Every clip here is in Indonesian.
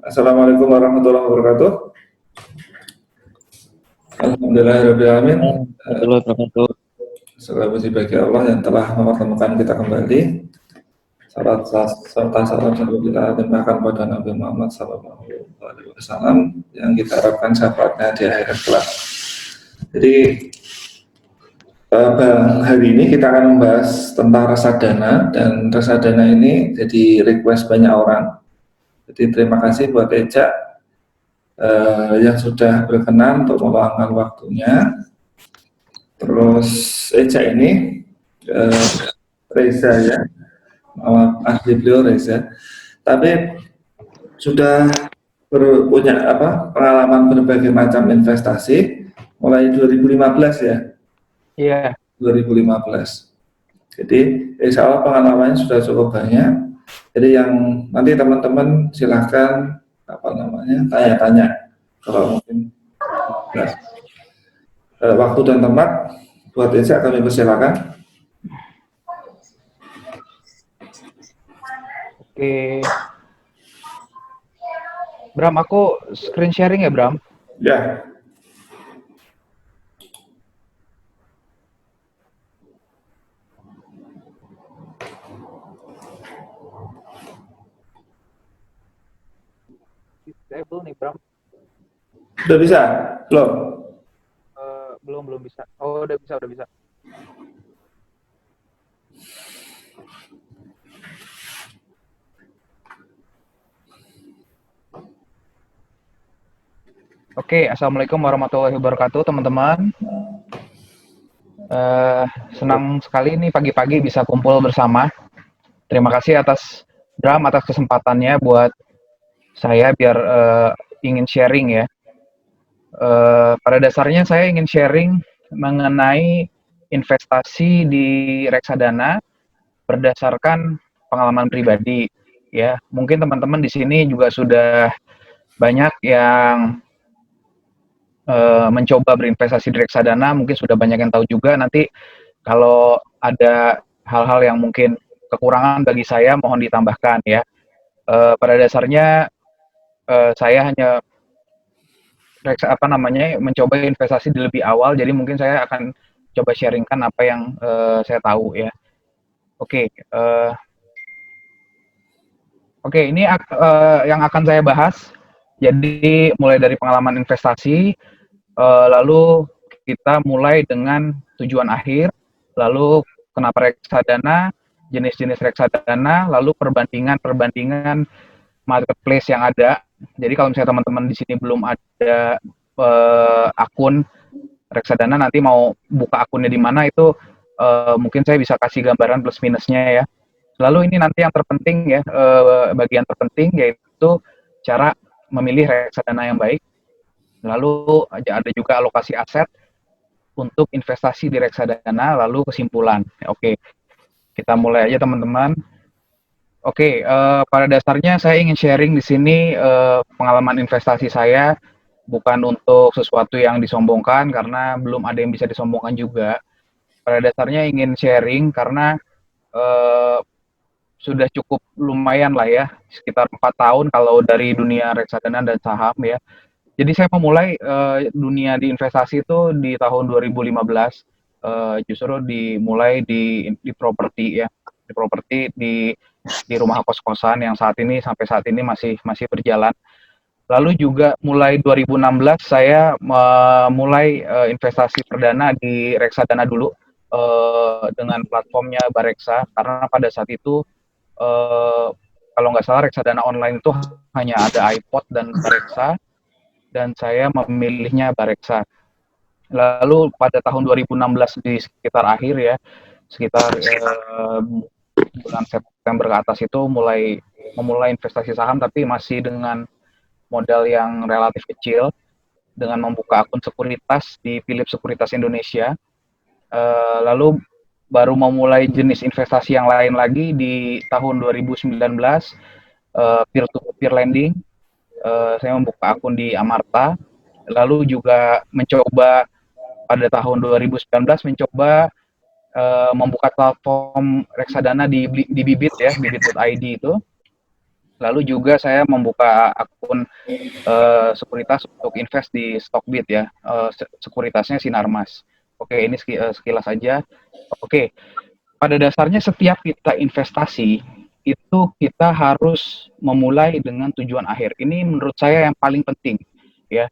Assalamualaikum warahmatullahi wabarakatuh. Alhamdulillahirrahmanirrahim. Warahmatullahi wabarakatuh. Segala puji bagi Allah yang telah mempertemukan kita kembali. Salat serta salam kita limpahkan pada Nabi Muhammad SAW yang kita harapkan syafaatnya di akhirat kelak. Jadi hari ini kita akan membahas tentang reksadana, dan reksadana ini jadi request banyak orang. Jadi terima kasih buat Eja yang sudah berkenan untuk meluangkan waktunya. Terus Eja ini Reza ya, ahli beliau Reza, tapi sudah punya pengalaman berbagai macam investasi mulai 2015 ya. Iya. 2015. Jadi insya Allah pengalamannya sudah cukup banyak. Jadi yang nanti teman-teman silahkan tanya-tanya kalau mungkin waktu dan tempat buat Eza kami persilakan. Oke. Bram, aku screen sharing ya, Bram? Ya. Disable nih, Bram. Udah bisa? Belum? Belum bisa. Oh, udah bisa. Oke, assalamualaikum warahmatullahi wabarakatuh, teman-teman. Senang sekali nih pagi-pagi bisa kumpul bersama. Terima kasih atas Bram atas kesempatannya buat saya biar ingin sharing ya. Pada dasarnya saya ingin sharing mengenai investasi di reksadana berdasarkan pengalaman pribadi ya. Mungkin teman-teman di sini juga sudah banyak yang mencoba berinvestasi di reksadana, mungkin sudah banyak yang tahu juga. Nanti kalau ada hal-hal yang mungkin kekurangan bagi saya mohon ditambahkan ya. Pada dasarnya saya hanya mencoba investasi di lebih awal, jadi mungkin saya akan coba sharingkan apa yang saya tahu ya. Oke, ini yang akan saya bahas. Jadi mulai dari pengalaman investasi, lalu kita mulai dengan tujuan akhir, lalu kenapa reksadana, jenis-jenis reksadana, lalu perbandingan marketplace yang ada. Jadi kalau misalnya teman-teman di sini belum ada akun reksadana, nanti mau buka akunnya di mana itu mungkin saya bisa kasih gambaran plus minusnya ya. Lalu ini nanti yang terpenting ya, bagian terpenting yaitu cara memilih reksadana yang baik. Lalu ada juga alokasi aset untuk investasi di reksadana, lalu kesimpulan. Oke, kita mulai aja teman-teman. Oke, pada dasarnya saya ingin sharing di sini pengalaman investasi saya, bukan untuk sesuatu yang disombongkan karena belum ada yang bisa disombongkan juga. Pada dasarnya ingin sharing karena sudah cukup lumayan lah ya, sekitar 4 tahun kalau dari dunia reksadana dan saham ya. Jadi saya memulai dunia di investasi itu di tahun 2015, justru dimulai di properti ya, di properti di rumah kos-kosan yang sampai saat ini masih berjalan. Lalu juga mulai 2016 saya memulai investasi perdana di reksadana dulu dengan platformnya Bareksa, karena pada saat itu kalau nggak salah reksadana online itu hanya ada iPod dan Bareksa, dan saya memilihnya Bareksa. Lalu pada tahun 2016 di sekitar akhir ya, sekitar bulan September ke atas itu memulai investasi saham, tapi masih dengan modal yang relatif kecil, dengan membuka akun sekuritas di Philip Sekuritas Indonesia. Lalu baru memulai jenis investasi yang lain lagi di tahun 2019, peer-to-peer lending. Saya membuka akun di Amarta, lalu juga mencoba pada tahun 2019 mencoba membuka platform reksadana di Bibit ya, bibit.id itu. Lalu juga saya membuka akun sekuritas untuk invest di Stockbit ya. Sekuritasnya Sinarmas. Oke, ini sekilas aja. Oke, pada dasarnya setiap kita investasi itu kita harus memulai dengan tujuan akhir. Ini menurut saya yang paling penting ya.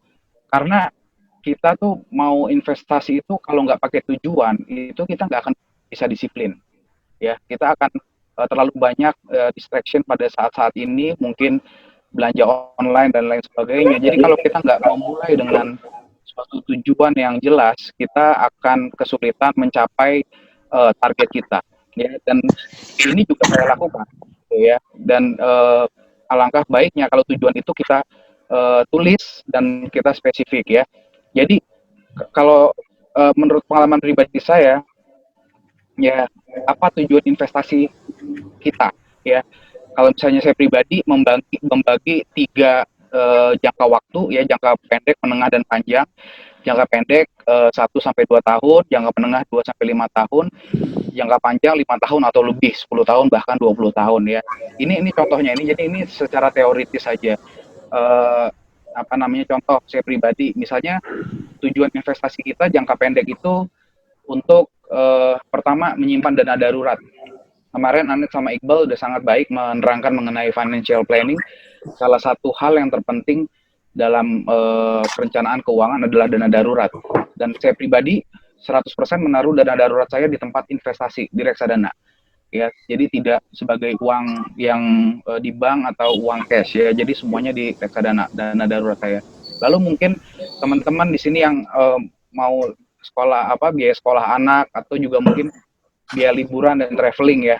Karena kita tuh mau investasi itu kalau nggak pakai tujuan itu kita nggak akan bisa disiplin ya. Kita akan terlalu banyak distraction pada saat-saat ini, mungkin belanja online dan lain sebagainya. Jadi kalau kita nggak memulai dengan suatu tujuan yang jelas, kita akan kesulitan mencapai target kita. Ya, dan ini juga saya lakukan, gitu ya. Dan alangkah baiknya kalau tujuan itu kita tulis dan kita spesifik ya. Jadi kalau menurut pengalaman pribadi saya, ya apa tujuan investasi kita ya. Kalau misalnya saya pribadi membagi tiga jangka waktu ya, jangka pendek, menengah dan panjang. Jangka pendek 1 sampai 2 tahun, jangka menengah 2 sampai 5 tahun, jangka panjang 5 tahun atau lebih, 10 tahun bahkan 20 tahun ya. Ini contohnya ini, jadi ini secara teoritis saja. Apa namanya, contoh saya pribadi misalnya tujuan investasi kita jangka pendek itu untuk pertama menyimpan dana darurat. Kemarin Anet sama Iqbal udah sangat baik menerangkan mengenai financial planning. Salah satu hal yang terpenting dalam perencanaan keuangan adalah dana darurat. Dan saya pribadi 100% menaruh dana darurat saya di tempat investasi di reksadana. Ya, jadi tidak sebagai uang yang di bank atau uang cash ya. Jadi semuanya di reksadana, dana darurat saya. Lalu mungkin teman-teman di sini yang mau sekolah biaya sekolah anak atau juga mungkin biaya liburan dan traveling ya.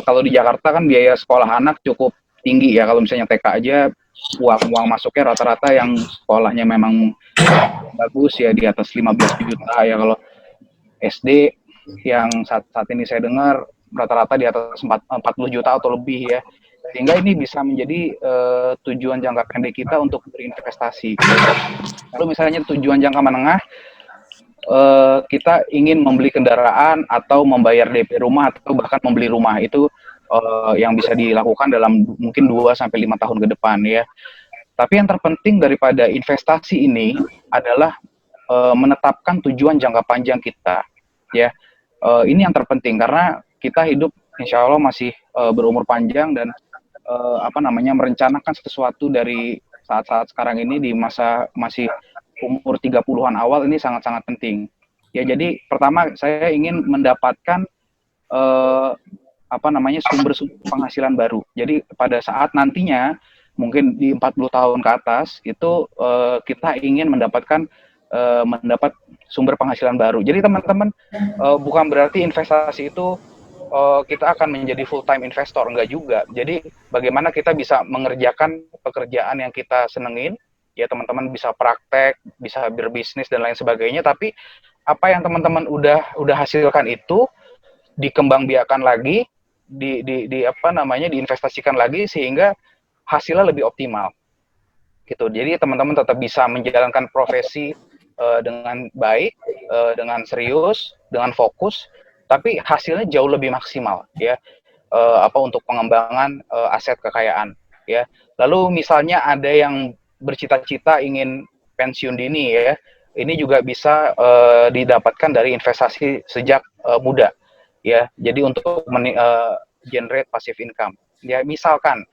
Kalau di Jakarta kan biaya sekolah anak cukup tinggi ya. Kalau misalnya TK aja uang masuknya rata-rata yang sekolahnya memang bagus ya di atas 15 juta ya. Kalau SD yang saat ini saya dengar rata-rata di atas 40 juta atau lebih ya. Sehingga ini bisa menjadi tujuan jangka pendek kita untuk berinvestasi. Lalu misalnya tujuan jangka menengah, kita ingin membeli kendaraan atau membayar DP rumah atau bahkan membeli rumah, itu yang bisa dilakukan dalam mungkin 2 sampai 5 tahun ke depan ya. Tapi yang terpenting daripada investasi ini adalah menetapkan tujuan jangka panjang kita ya. Ini yang terpenting karena kita hidup insya Allah masih berumur panjang dan merencanakan sesuatu dari saat-saat sekarang ini di masa masih umur 30-an awal ini sangat-sangat penting. Ya, jadi pertama saya ingin mendapatkan sumber-sumber penghasilan baru. Jadi pada saat nantinya mungkin di 40 tahun ke atas itu kita ingin mendapat sumber penghasilan baru. Jadi teman-teman bukan berarti investasi itu kita akan menjadi full time investor, enggak juga. Jadi bagaimana kita bisa mengerjakan pekerjaan yang kita senengin, ya teman-teman bisa praktek, bisa berbisnis dan lain sebagainya, tapi apa yang teman-teman udah hasilkan itu dikembangbiakan lagi, diinvestasikan lagi sehingga hasilnya lebih optimal. Gitu. Jadi teman-teman tetap bisa menjalankan profesi dengan baik, dengan serius, dengan fokus, tapi hasilnya jauh lebih maksimal ya. Untuk pengembangan aset kekayaan ya. Lalu misalnya ada yang bercita-cita ingin pensiun dini ya, ini juga bisa didapatkan dari investasi sejak muda ya. Jadi untuk generate passive income ya. Misalkan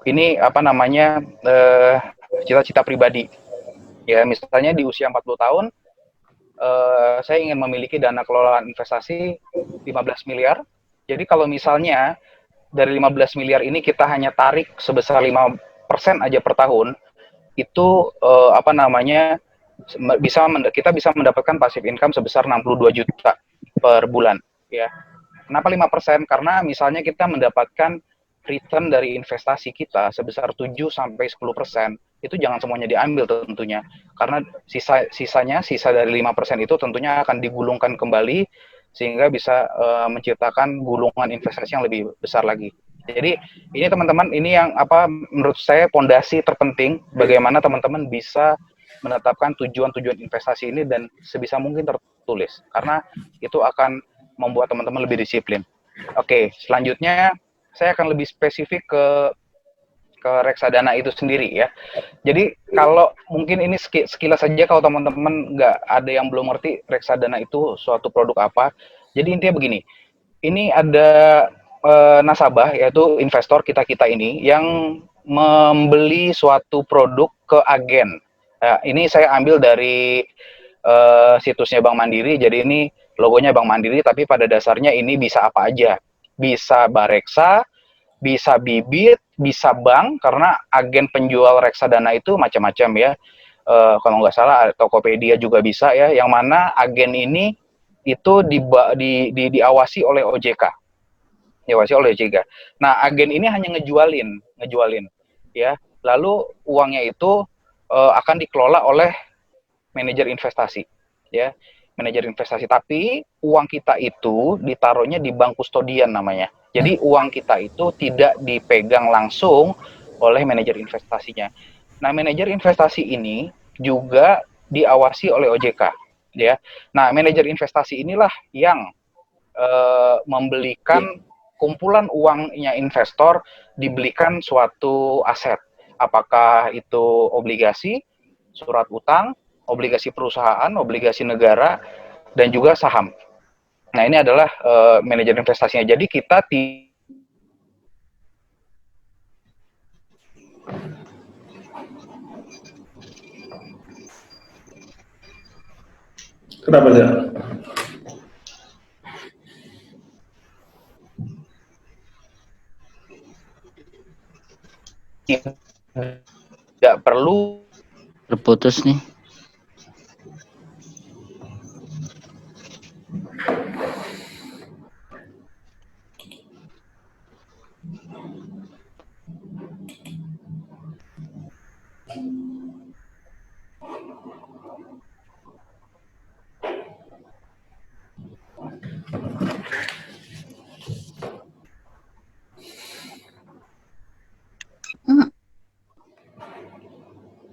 ini cita-cita pribadi ya, misalnya di usia 40 tahun saya ingin memiliki dana kelolaan investasi 15 miliar. Jadi kalau misalnya dari 15 miliar ini kita hanya tarik sebesar 5% aja per tahun, itu kita bisa mendapatkan passive income sebesar 62 juta per bulan ya. Kenapa 5%? Karena misalnya kita mendapatkan return dari investasi kita sebesar 7 sampai 10%, itu jangan semuanya diambil tentunya. Karena sisa dari 5% itu tentunya akan digulungkan kembali sehingga bisa menciptakan gulungan investasi yang lebih besar lagi. Jadi ini teman-teman, ini yang menurut saya pondasi terpenting bagaimana teman-teman bisa menetapkan tujuan-tujuan investasi ini dan sebisa mungkin tertulis karena itu akan membuat teman-teman lebih disiplin. Oke, selanjutnya saya akan lebih spesifik ke reksadana itu sendiri ya. Jadi kalau mungkin ini sekilas saja, kalau teman-teman nggak ada yang belum ngerti reksadana itu suatu produk apa. Jadi intinya begini, ini ada nasabah, yaitu investor kita-kita ini yang membeli suatu produk ke agen. Nah, ini saya ambil dari situsnya Bank Mandiri, jadi ini logonya Bank Mandiri, tapi pada dasarnya ini bisa apa aja. Bisa Bareksa, bisa bibit, bisa bank, karena agen penjual reksadana itu macam-macam ya. Kalau nggak salah Tokopedia juga bisa ya, yang mana agen ini itu diawasi oleh OJK. Diawasi oleh OJK. Nah, agen ini hanya ngejualin ya. Lalu uangnya itu akan dikelola oleh manajer investasi ya, manajer investasi. Tapi uang kita itu ditaruhnya di bank kustodian namanya. Jadi uang kita itu tidak dipegang langsung oleh manajer investasinya. Nah, manajer investasi ini juga diawasi oleh OJK ya. Nah, manajer investasi inilah yang membelikan kumpulan uangnya investor, dibelikan suatu aset, apakah itu obligasi, surat utang, obligasi perusahaan, obligasi negara, dan juga saham. Nah, ini adalah manajer investasinya. Jadi kita Kenapa ya? tidak perlu Terputus nih.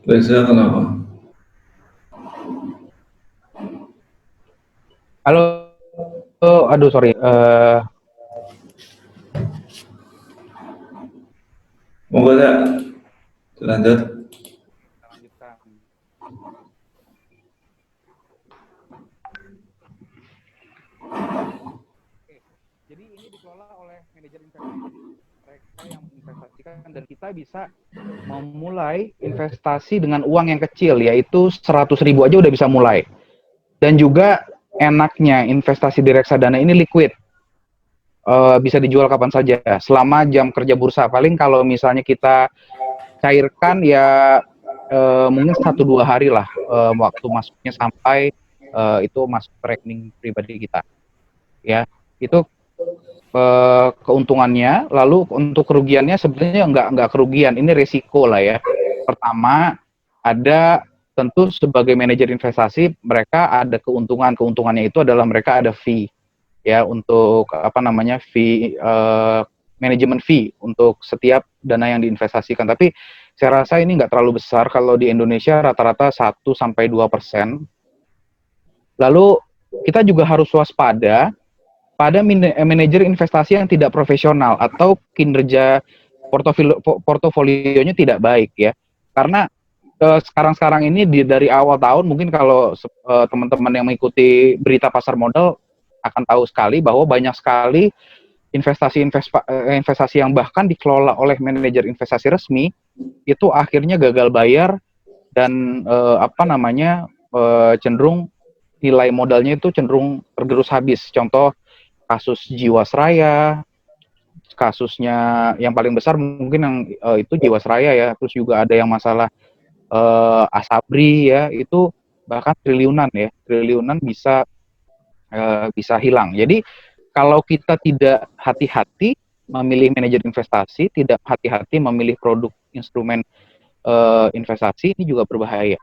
Reza kenapa? halo, aduh sorry, Monggo ya, lanjut. lanjutkan. Oke, jadi ini dikelola oleh manajer investasi. Mereka yang menginvestasikan, dan kita bisa memulai investasi dengan uang yang kecil, yaitu 100.000 aja udah bisa mulai. Dan juga enaknya investasi di reksadana ini liquid. Bisa dijual kapan saja selama jam kerja bursa. Paling kalau misalnya kita cairkan ya mungkin 1-2 hari lah waktu masuknya sampai itu masuk ke rekening pribadi kita ya. Itu keuntungannya. Lalu untuk kerugiannya sebenarnya nggak kerugian, ini resiko lah ya. Pertama, ada tentu sebagai manajer investasi mereka ada keuntungannya itu adalah mereka ada fee ya, untuk apa namanya, fee manajemen fee untuk setiap dana yang diinvestasikan. Tapi saya rasa ini nggak terlalu besar. Kalau di Indonesia rata-rata 1-2%. Lalu kita juga harus waspada pada manajer investasi yang tidak profesional atau kinerja portofolionya tidak baik ya. Karena sekarang ini dari awal tahun, mungkin kalau teman-teman yang mengikuti berita pasar modal akan tahu sekali bahwa banyak sekali investasi yang bahkan dikelola oleh manajer investasi resmi itu akhirnya gagal bayar dan cenderung nilai modalnya itu cenderung tergerus habis. Contoh kasus Jiwasraya, kasusnya yang paling besar mungkin yang itu Jiwasraya ya. Terus juga ada yang masalah Asabri ya, itu bahkan triliunan bisa hilang. Jadi kalau kita tidak hati-hati memilih manajer investasi, tidak hati-hati memilih produk instrumen investasi, ini juga berbahaya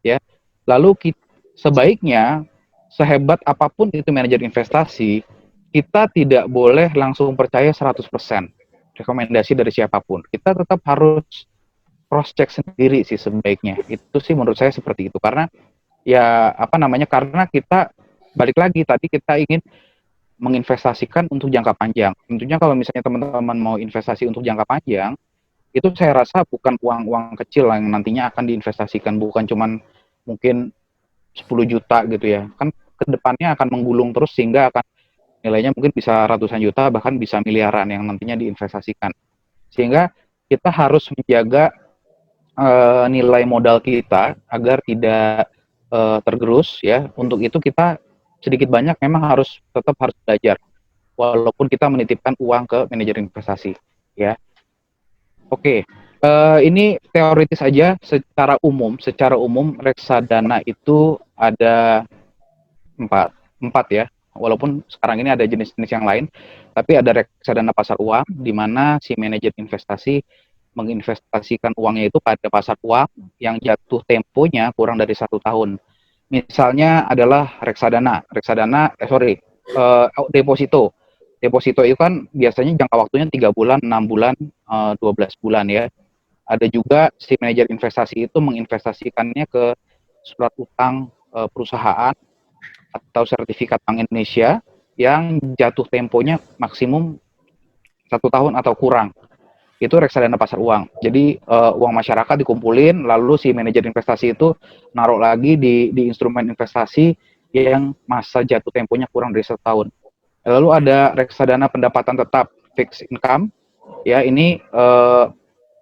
ya. Lalu sebaiknya sehebat apapun itu manajer investasi, kita tidak boleh langsung percaya 100% rekomendasi dari siapapun. Kita tetap harus cross check sendiri sih sebaiknya. Itu sih menurut saya seperti itu. Karena ya karena kita balik lagi tadi, kita ingin menginvestasikan untuk jangka panjang. Tentunya kalau misalnya teman-teman mau investasi untuk jangka panjang, itu saya rasa bukan uang-uang kecil yang nantinya akan diinvestasikan, bukan cuman mungkin 10 juta gitu ya. Kan kedepannya akan menggulung terus sehingga akan nilainya mungkin bisa ratusan juta, bahkan bisa miliaran yang nantinya diinvestasikan. Sehingga kita harus menjaga nilai modal kita agar tidak tergerus ya. Untuk itu kita sedikit banyak memang tetap harus belajar walaupun kita menitipkan uang ke manajer investasi ya. Oke, ini teoritis aja secara umum. Secara umum reksadana itu ada empat ya. Walaupun sekarang ini ada jenis-jenis yang lain, tapi ada reksadana pasar uang di mana si manajer investasi menginvestasikan uangnya itu pada pasar uang yang jatuh temponya kurang dari 1 tahun. Misalnya adalah deposito. Deposito itu kan biasanya jangka waktunya 3 bulan, 6 bulan, 12 bulan ya. Ada juga si manajer investasi itu menginvestasikannya ke surat utang perusahaan atau sertifikat Bank Indonesia yang jatuh temponya maksimum 1 tahun atau kurang. Itu reksadana pasar uang. Jadi uang masyarakat dikumpulin, lalu si manajer investasi itu naruh lagi di instrumen investasi yang masa jatuh temponya kurang dari 1 tahun. Lalu ada reksadana pendapatan tetap fixed income. Ya, ini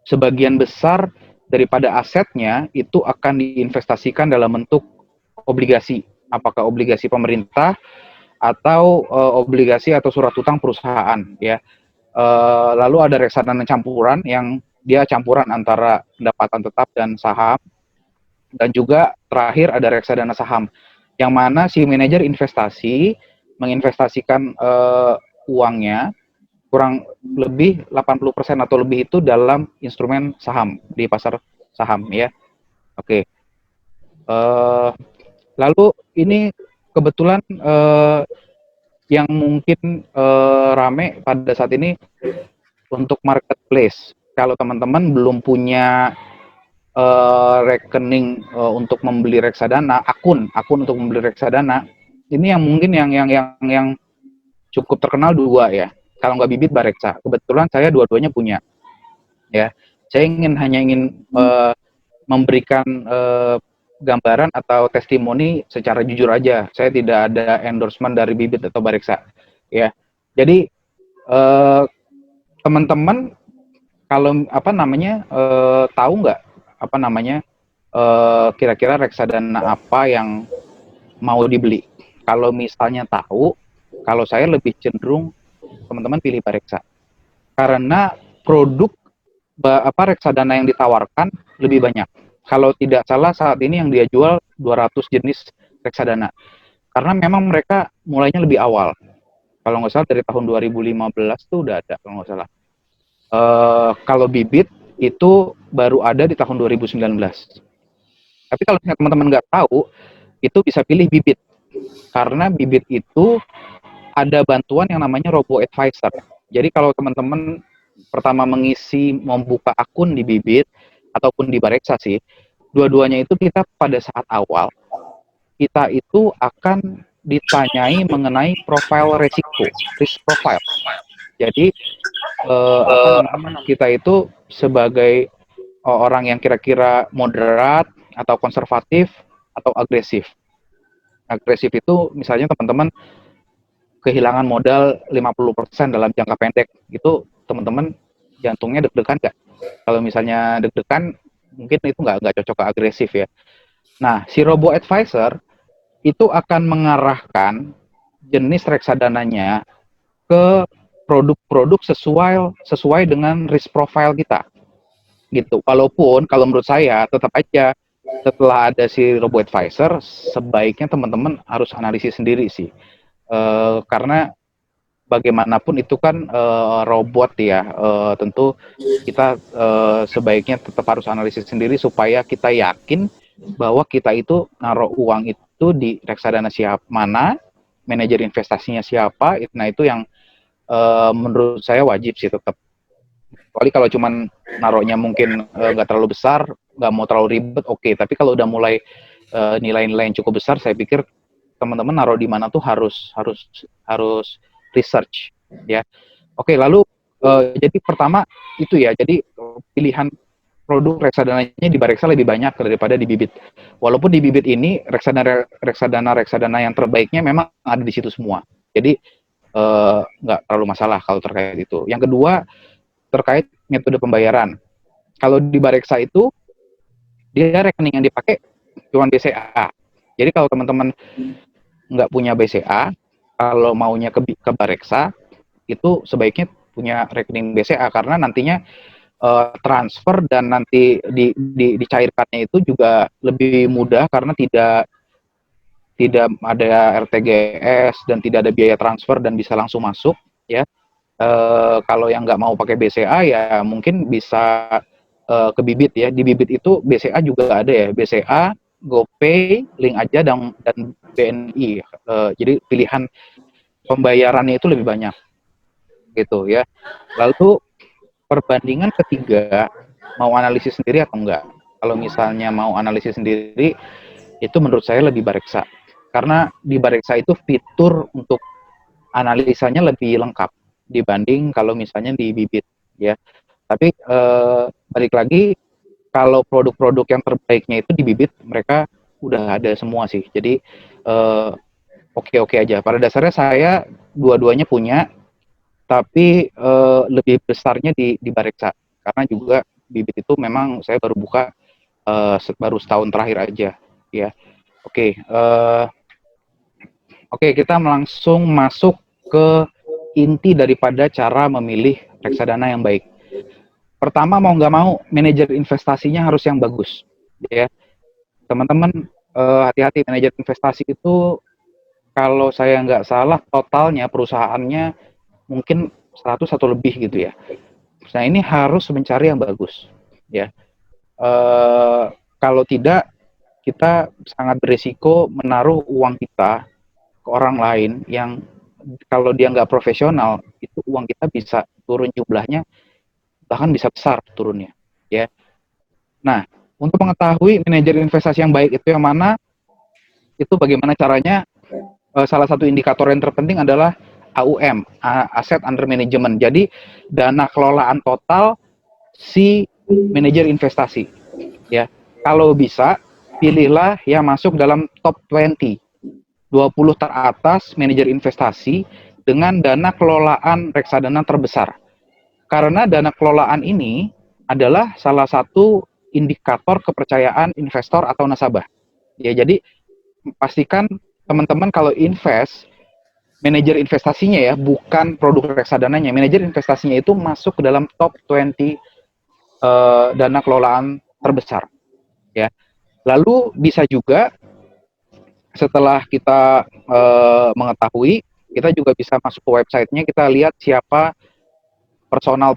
sebagian besar daripada asetnya itu akan diinvestasikan dalam bentuk obligasi. Apakah obligasi pemerintah atau obligasi atau surat utang perusahaan ya. Lalu ada reksadana campuran yang dia campuran antara pendapatan tetap dan saham, dan juga terakhir ada reksadana saham yang mana si manajer investasi menginvestasikan uangnya kurang lebih 80% atau lebih itu dalam instrumen saham di pasar saham ya. Oke. Lalu ini kebetulan yang mungkin rame pada saat ini untuk marketplace. Kalau teman-teman belum punya rekening untuk membeli reksadana, akun untuk membeli reksadana, ini yang mungkin yang cukup terkenal dua ya. Kalau nggak Bibit, Bareksa. Kebetulan saya dua-duanya punya. Ya, saya hanya ingin memberikan gambaran atau testimoni secara jujur aja. Saya tidak ada endorsement dari Bibit atau Bareksa. Ya, jadi teman-teman kalau tahu nggak kira-kira reksadana apa yang mau dibeli? Kalau misalnya tahu, kalau saya lebih cenderung teman-teman pilih Bareksa karena produk reksadana yang ditawarkan lebih banyak. Kalau tidak salah saat ini yang dia jual 200 jenis reksadana. Karena memang mereka mulainya lebih awal. Kalau nggak salah dari tahun 2015 tuh udah ada kalau nggak salah. Kalau Bibit itu baru ada di tahun 2019. Tapi kalau teman-teman nggak tahu, itu bisa pilih Bibit. Karena Bibit itu ada bantuan yang namanya Robo Advisor. Jadi kalau teman-teman pertama membuka akun di Bibit ataupun di Bareksa sih, dua-duanya itu kita pada saat awal kita itu akan ditanyai mengenai profil risiko, risk profile. Jadi kita itu sebagai orang yang kira-kira moderat atau konservatif atau agresif. Agresif itu misalnya teman-teman kehilangan modal 50% dalam jangka pendek, itu teman-teman jantungnya deg-degan nggak? Kalau misalnya deg-degan, mungkin itu nggak cocok ke agresif ya. Nah, si Robo Advisor itu akan mengarahkan jenis reksadananya ke produk-produk sesuai dengan risk profile kita, gitu. Walaupun kalau menurut saya tetap aja setelah ada si Robo Advisor, sebaiknya teman-teman harus analisis sendiri sih. Karena bagaimanapun itu kan robot ya, tentu kita sebaiknya tetap harus analisis sendiri supaya kita yakin bahwa kita itu naruh uang itu di reksadana mana, manajer investasinya siapa. Nah itu yang menurut saya wajib sih tetap. Kecuali kalau cuman naruhnya mungkin nggak terlalu besar, nggak mau terlalu ribet, oke. Tapi kalau udah mulai nilai-nilai yang cukup besar, saya pikir teman-teman naruh di mana tuh harus research, ya. Oke, lalu jadi pertama itu ya, jadi pilihan produk reksadananya di Bareksa lebih banyak daripada di Bibit. Walaupun di Bibit ini reksadana yang terbaiknya memang ada di situ semua. Jadi nggak terlalu masalah kalau terkait itu. Yang kedua terkait metode pembayaran. Kalau di Bareksa itu dia rekening yang dipakai cuma BCA. Jadi kalau teman-teman nggak punya BCA, kalau maunya ke Bareksa itu sebaiknya punya rekening BCA karena nantinya transfer dan nanti dicairkannya itu juga lebih mudah karena tidak ada RTGS dan tidak ada biaya transfer dan bisa langsung masuk, ya. Kalau yang nggak mau pakai BCA ya mungkin bisa ke Bibit, ya. Di Bibit itu BCA juga ada, ya, BCA, GoPay, Link Aja dan BNI. Jadi pilihan pembayarannya itu lebih banyak gitu, ya. Lalu perbandingan ketiga, mau analisis sendiri atau enggak? Kalau misalnya mau analisis sendiri, itu menurut saya lebih Bareksa. Karena di Bareksa itu fitur untuk analisanya lebih lengkap dibanding kalau misalnya di Bibit, ya. Tapi balik lagi, kalau produk-produk yang terbaiknya itu di Bibit, mereka udah ada semua sih. Jadi oke-oke aja. Pada dasarnya saya dua-duanya punya, tapi lebih besarnya di Bareksa karena juga Bibit itu memang saya baru buka baru setahun terakhir aja, ya. Oke, kita langsung masuk ke inti daripada cara memilih reksadana yang baik. Pertama, mau nggak mau manajer investasinya harus yang bagus, ya. Teman-teman hati-hati, manajer investasi itu kalau saya nggak salah totalnya perusahaannya mungkin 100 atau lebih gitu, ya. Nah, ini harus mencari yang bagus, ya. Kalau tidak, kita sangat berisiko menaruh uang kita ke orang lain yang kalau dia nggak profesional, itu uang kita bisa turun jumlahnya, bahkan bisa besar turunnya, ya. Nah, untuk mengetahui manajer investasi yang baik itu yang mana, itu bagaimana caranya? Salah satu indikator yang terpenting adalah AUM, Asset Under Management. Jadi dana kelolaan total si manajer investasi, ya. Kalau bisa pilihlah yang masuk dalam top 20 teratas manajer investasi dengan dana kelolaan reksadana terbesar. Karena dana kelolaan ini adalah salah satu indikator kepercayaan investor atau nasabah. Ya, jadi pastikan teman-teman kalau invest, manajer investasinya, ya, bukan produk reksadananya. Manajer investasinya itu masuk ke dalam top 20 dana kelolaan terbesar, ya. Lalu bisa juga setelah kita mengetahui, kita juga bisa masuk ke websitenya, kita lihat siapa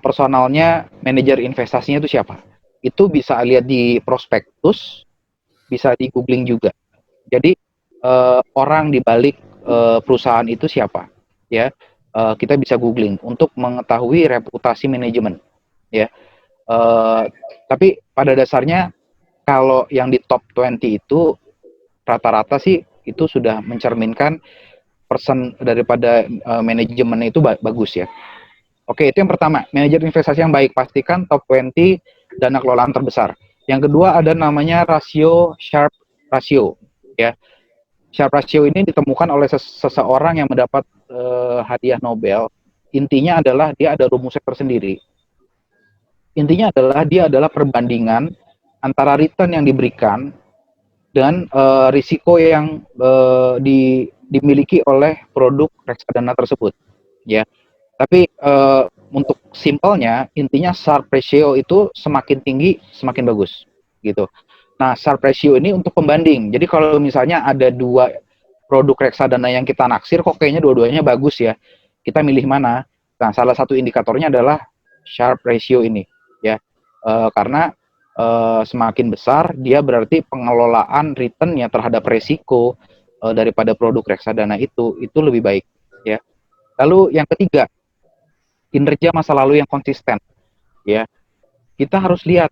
personalnya manajer investasinya itu siapa. Itu bisa lihat di prospektus, bisa di googling juga. Jadi orang di balik perusahaan itu siapa, ya. Kita bisa googling untuk mengetahui reputasi manajemen, ya. Tapi pada dasarnya kalau yang di top 20 itu rata-rata sih itu sudah mencerminkan person daripada manajemen itu bagus, ya. Oke, itu yang pertama, manajer investasi yang baik, pastikan top 20 dana kelolaan terbesar. Yang kedua ada namanya rasio Sharpe ratio, ya. Sharpe ratio ini ditemukan oleh seseorang yang mendapat hadiah Nobel. Intinya adalah dia ada rumusnya tersendiri. Intinya adalah dia adalah perbandingan antara return yang diberikan dan risiko yang dimiliki oleh produk reksadana tersebut, ya. Tapi untuk simpelnya, intinya Sharpe ratio itu semakin tinggi semakin bagus, gitu. Nah, Sharpe ratio ini untuk pembanding. Jadi kalau misalnya ada dua produk reksadana yang kita naksir, kok kayaknya dua-duanya bagus, ya. Kita milih mana? Nah, salah satu indikatornya adalah Sharpe ratio ini, ya. Karena semakin besar, dia berarti pengelolaan return-nya terhadap resiko daripada produk reksadana itu lebih baik, ya. Lalu yang ketiga, kinerja masa lalu yang konsisten, ya. Kita harus lihat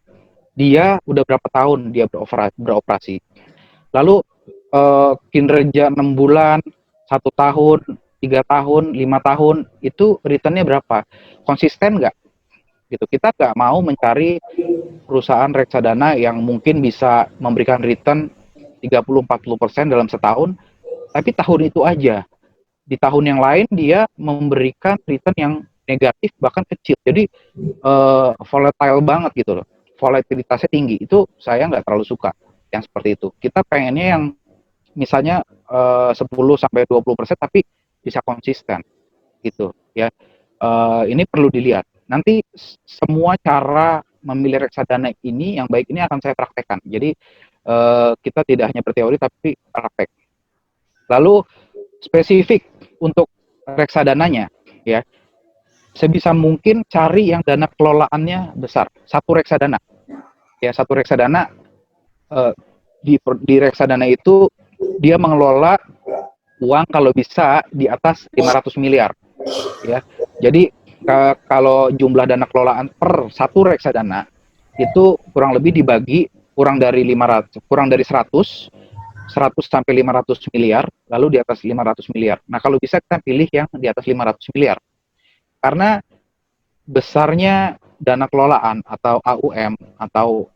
dia udah berapa tahun dia beroperasi. Lalu kinerja 6 bulan, 1 tahun, 3 tahun, 5 tahun, itu returnnya berapa? Konsisten nggak? Gitu. Kita nggak mau mencari perusahaan reksadana yang mungkin bisa memberikan return 30-40% dalam setahun, tapi tahun itu aja. Di tahun yang lain dia memberikan return yang negatif bahkan kecil. Jadi volatile banget gitu loh. Volatilitasnya tinggi. Itu saya nggak terlalu suka yang seperti itu. Kita pengennya yang misalnya 10 sampai 20% tapi bisa konsisten gitu ya. Ini perlu dilihat. Nanti semua cara memilih reksadana ini yang baik ini akan saya praktekkan. Jadi kita tidak hanya berteori tapi praktek. Lalu spesifik untuk reksadananya ya, sebisa mungkin cari yang dana kelolaannya besar. Satu reksadana ya, satu reksadana eh, di reksadana itu dia mengelola uang kalau bisa di atas 500 miliar ya. Jadi kalau jumlah dana kelolaan per satu reksadana itu kurang lebih dibagi kurang dari 500, kurang dari 100 sampai 500 miliar, lalu di atas 500 miliar. Nah, kalau bisa kita pilih yang di atas 500 miliar. Karena besarnya dana kelolaan atau AUM atau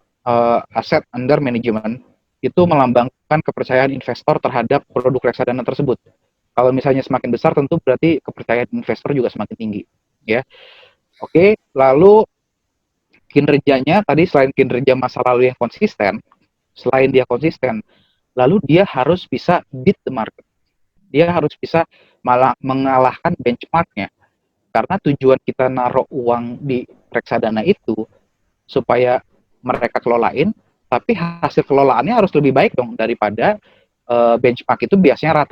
Asset Under Management itu melambangkan kepercayaan investor terhadap produk reksadana tersebut. Kalau misalnya semakin besar, tentu berarti kepercayaan investor juga semakin tinggi. Ya, oke. Lalu kinerjanya tadi selain kinerja masa lalu yang konsisten, selain dia konsisten, lalu dia harus bisa beat the market. Dia harus bisa malah mengalahkan benchmarknya. Karena tujuan kita naruh uang di reksadana itu supaya mereka kelolain, tapi hasil kelolaannya harus lebih baik dong daripada benchmark itu biasanya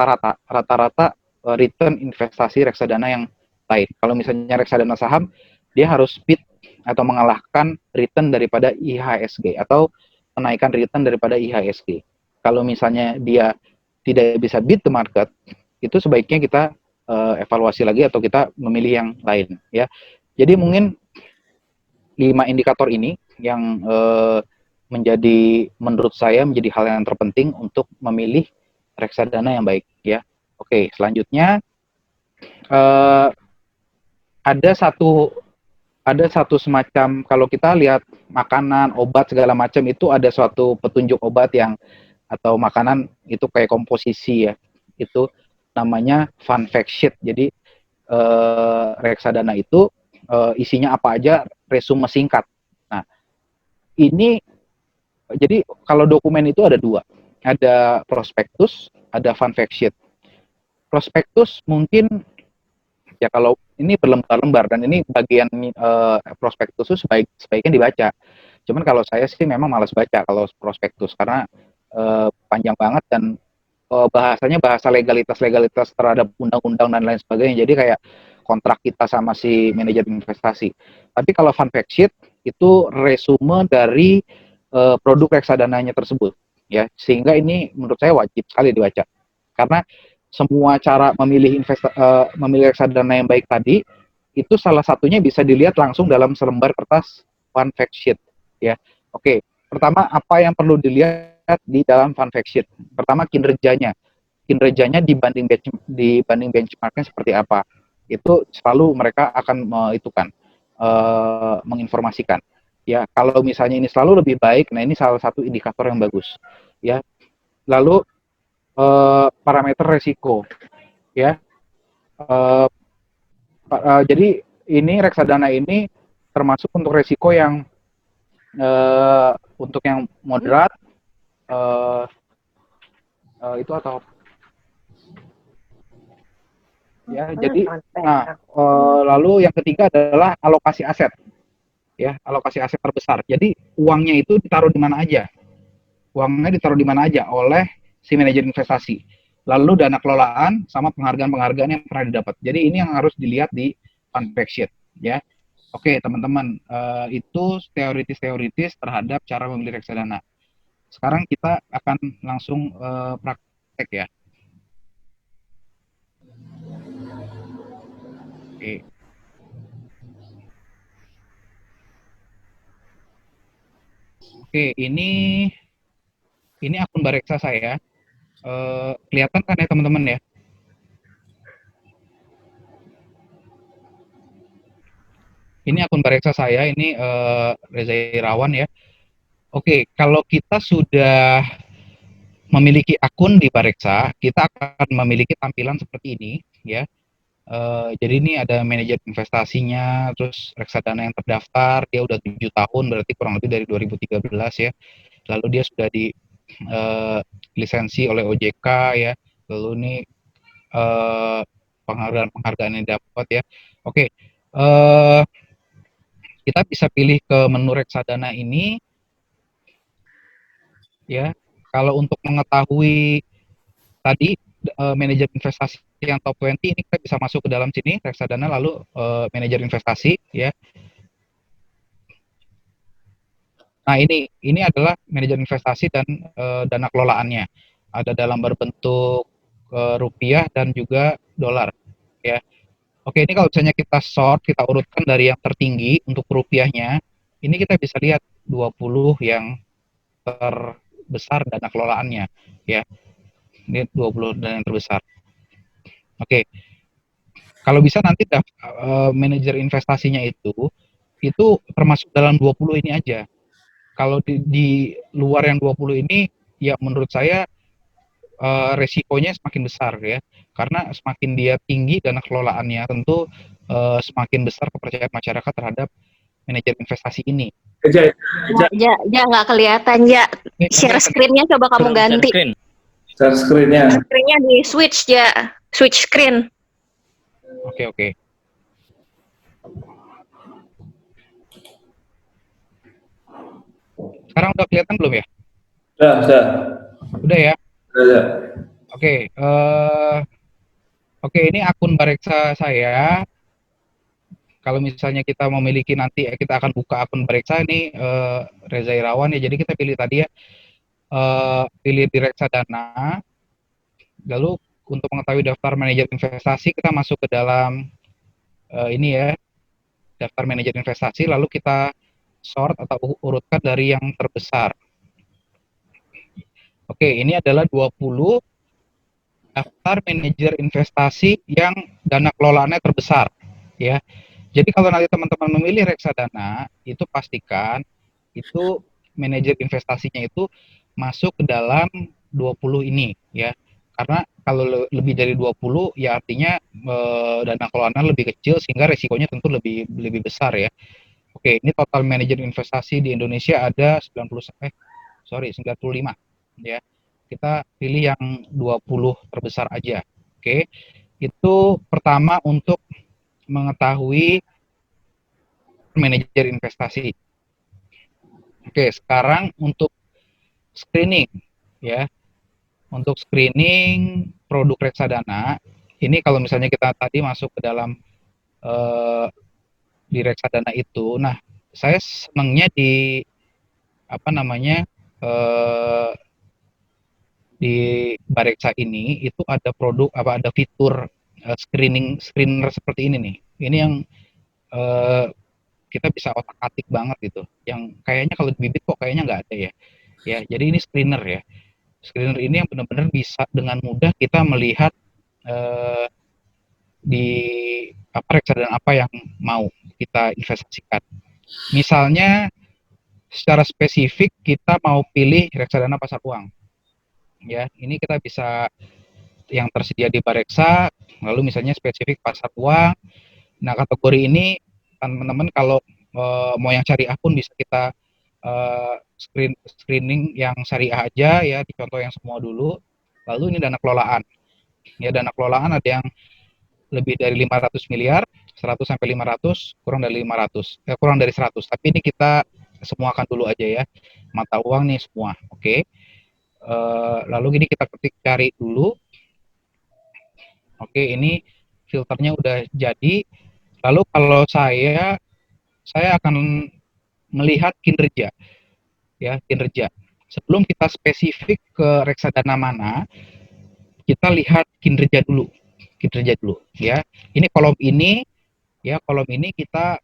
rata-rata return investasi reksadana yang lain. Kalau misalnya reksadana saham, dia harus beat atau mengalahkan return daripada IHSG atau menaikkan return daripada IHSG. Kalau misalnya dia tidak bisa beat the market, itu sebaiknya kita evaluasi lagi atau kita memilih yang lain ya. Jadi mungkin 5 indikator ini yang menjadi menurut saya menjadi hal yang terpenting untuk memilih reksadana yang baik ya. Oke, selanjutnya eh, ada satu semacam kalau kita lihat makanan, obat segala macam itu ada suatu petunjuk obat yang atau makanan itu kayak komposisi ya. Itu namanya fun fact sheet. Jadi reksadana itu isinya apa aja, resume singkat. Nah, ini jadi kalau dokumen itu ada dua, ada prospektus, ada fun fact sheet. Prospektus mungkin ya kalau ini berlembar-lembar dan ini bagian prospektus itu sebaiknya dibaca. Cuman kalau saya sih memang malas baca kalau prospektus karena panjang banget dan bahasanya bahasa legalitas terhadap undang-undang dan lain sebagainya. Jadi kayak kontrak kita sama si manajer investasi. Tapi kalau fun fact sheet itu resume dari produk reksadananya tersebut, ya. Sehingga ini menurut saya wajib sekali dibaca. Karena semua cara memilih reksadana yang baik tadi itu salah satunya bisa dilihat langsung dalam selembar kertas fun fact sheet, ya. Oke, pertama apa yang perlu dilihat di dalam fun fact sheet? Pertama kinerjanya dibanding benchmarknya seperti apa? Itu selalu mereka akan menginformasikan. Ya, kalau misalnya ini selalu lebih baik, nah ini salah satu indikator yang bagus. Ya, lalu parameter resiko. Ya, jadi ini reksadana ini termasuk untuk resiko yang untuk yang moderat itu atau ya. Jadi lalu yang ketiga adalah alokasi aset. Ya, alokasi aset terbesar. Jadi uangnya itu ditaruh di mana aja. Uangnya ditaruh di mana aja oleh si manajer investasi. Lalu dana kelolaan sama penghargaan-penghargaan yang pernah didapat. Jadi ini yang harus dilihat di fund fact sheet, ya. Oke, teman-teman, itu teoritis terhadap cara memilih reksadana. Sekarang kita akan langsung praktek ya. Oke. Oke, ini akun Bareksa saya. Kelihatan kan ya teman-teman ya? Ini akun Bareksa saya, ini Reza Irawan ya. Oke, kalau kita sudah memiliki akun di Bareksa, kita akan memiliki tampilan seperti ini ya. Jadi ini ada manajer investasinya, terus reksadana yang terdaftar, dia udah 7 tahun, berarti kurang lebih dari 2013 ya. Lalu dia sudah di lisensi oleh OJK ya. Lalu ini penghargaan-penghargaan yang dapat ya. Oke, kita bisa pilih ke menu reksadana ini ya. Kalau untuk mengetahui tadi manajer investasi yang top 20 ini kita bisa masuk ke dalam sini reksadana lalu manajer investasi ya. Nah, ini adalah manajer investasi dan dana kelolaannya. Ada dalam berbentuk rupiah dan juga dolar ya. Oke, ini kalau misalnya kita sort, kita urutkan dari yang tertinggi untuk rupiahnya, ini kita bisa lihat 20 yang terbesar dana kelolaannya ya. Ini 20 dana yang terbesar. Oke. Kalau bisa nanti manajer investasinya itu termasuk dalam 20 ini aja. Kalau di luar yang 20 ini ya menurut saya resikonya semakin besar ya. Karena semakin dia tinggi dana kelolaannya tentu semakin besar kepercayaan masyarakat terhadap manajer investasi ini. Ja, nggak kelihatan, Ja. Share screen-nya coba kamu ganti. Share screen-nya. Share screen-nya di switch, Ja. Switch screen. Oke. Sekarang udah kelihatan belum ya? Udah. Udah ya? Udah. Oke, ini akun Bareksa saya. Kalau misalnya kita memiliki nanti kita akan buka akun Bareksa ini Reza Irawan ya. Jadi kita pilih tadi ya, pilih di reksadana. Lalu untuk mengetahui daftar manajer investasi kita masuk ke dalam ini ya, daftar manajer investasi. Lalu kita sort atau urutkan dari yang terbesar. Oke, ini adalah 20 daftar manajer investasi yang dana kelolaannya terbesar ya. Jadi kalau nanti teman-teman memilih reksadana, itu pastikan itu manajer investasinya itu masuk ke dalam 20 ini ya. Karena kalau lebih dari 20 ya artinya dana kelolaannya lebih kecil sehingga resikonya tentu lebih besar ya. Oke, ini total manajer investasi di Indonesia ada 95 ya. Kita pilih yang 20 terbesar aja. Oke. Itu pertama untuk mengetahui manajer investasi. Oke, sekarang untuk screening ya. Untuk screening produk reksadana, ini kalau misalnya kita tadi masuk ke dalam di reksadana itu, nah saya senangnya di apa namanya di Bareksa ini itu ada produk ada fitur screener seperti ini nih. Ini yang kita bisa otak-atik banget gitu. Yang kayaknya kalau di Bibit kok kayaknya nggak ada ya. Ya, jadi ini screener ya. Screener ini yang benar-benar bisa dengan mudah kita melihat di reksadana apa yang mau kita investasikan. Misalnya secara spesifik kita mau pilih reksadana pasar uang. Ya, ini kita bisa yang tersedia di Bareksa, lalu misalnya spesifik pasar uang. Nah, kategori ini teman-teman kalau mau yang syariah pun bisa kita screening yang syariah aja ya, dicontoh yang semua dulu. Lalu ini dana kelolaan. Ya, dana kelolaan ada yang lebih dari 500 miliar, 100 sampai 500, kurang dari 500, kurang dari 100. Tapi ini kita semuakan dulu aja ya. Mata uang nih semua. Oke. Lalu ini kita ketik cari dulu. Oke, ini filternya udah jadi. Lalu kalau saya akan melihat kinerja, ya kinerja. Sebelum kita spesifik ke reksadana mana, kita lihat kinerja dulu, ya. Ini kolom ini, ya kolom ini kita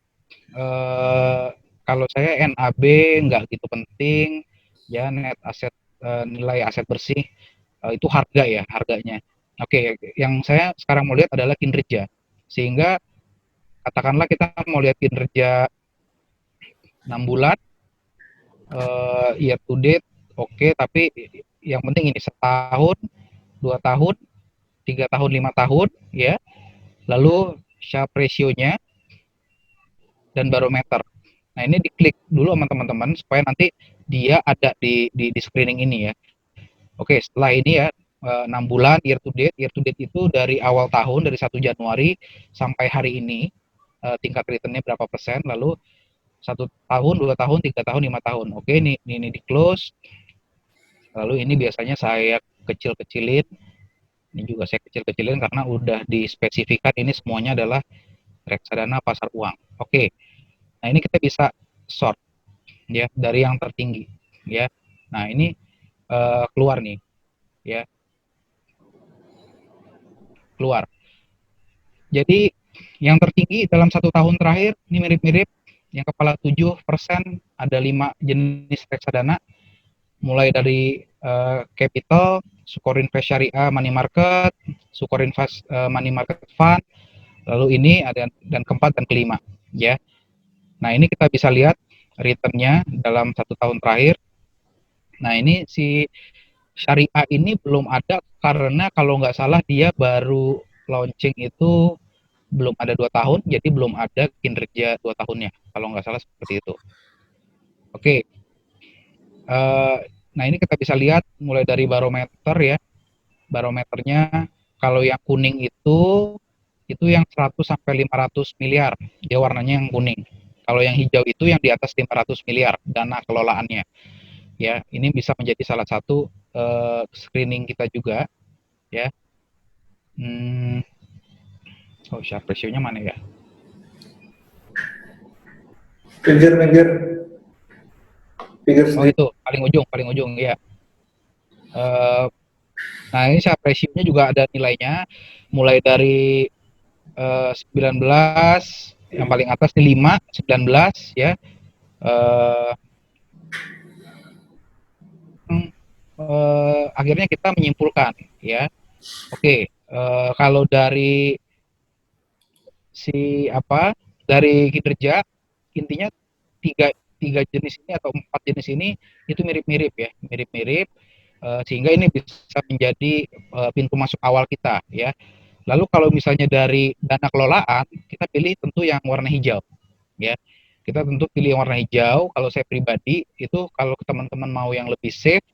kalau saya NAB nggak gitu penting, ya net aset nilai aset bersih itu harga ya harganya. Oke, yang saya sekarang mau lihat adalah kinerja, sehingga katakanlah kita mau lihat kinerja 6 bulan, year to date, oke, tapi yang penting ini setahun, 2 tahun, 3 tahun, 5 tahun, ya. Lalu Sharpe ratio-nya dan barometer. Nah, ini diklik dulu sama teman-teman supaya nanti dia ada di screening ini ya. Oke, setelah ini ya, 6 bulan year to date itu dari awal tahun, dari 1 Januari sampai hari ini, tingkat returnnya berapa persen, lalu 1 tahun, 2 tahun, 3 tahun, 5 tahun. Oke, ini di close. Lalu ini biasanya saya kecil-kecilin. Ini juga saya kecil-kecilin karena udah dispesifikan ini semuanya adalah reksadana pasar uang. Oke. Nah, ini kita bisa sort ya dari yang tertinggi ya. Nah, ini keluar nih ya. Keluar. Jadi yang tertinggi dalam 1 tahun terakhir ini mirip-mirip. Yang kepala 7% ada 5 jenis reksadana, mulai dari capital, Sukor Invest Syariah Money Market, Sukor Invest Money Market Fund, lalu ini ada dan keempat dan kelima ya. Nah, ini kita bisa lihat returnnya dalam 1 tahun terakhir. Nah, ini si Syariah ini belum ada karena kalau nggak salah dia baru launching itu belum ada 2 tahun, jadi belum ada kinerja 2 tahunnya, kalau nggak salah seperti itu. Oke, nah ini kita bisa lihat mulai dari barometer ya, barometernya kalau yang kuning itu yang 100 sampai 500 miliar, dia warnanya yang kuning. Kalau yang hijau itu yang di atas 500 miliar dana kelolaannya. Ya, ini bisa menjadi salah satu screening kita juga ya. Oh, Sharpe ratio-nya mana ya? Pinggir Oh, itu paling ujung ya. Nah, ini Sharpe ratio-nya juga ada nilainya mulai dari 19, yang paling atas di 5, 19 ya. Akhirnya kita menyimpulkan ya. Oke, kalau dari dari kinerja, intinya tiga tiga jenis ini atau 4 jenis ini itu mirip-mirip ya, mirip-mirip, sehingga ini bisa menjadi pintu masuk awal kita ya. Lalu kalau misalnya dari dana kelolaan, kita pilih tentu yang warna hijau ya. Kita tentu pilih yang warna hijau. Kalau saya pribadi itu kalau teman-teman mau yang lebih safe,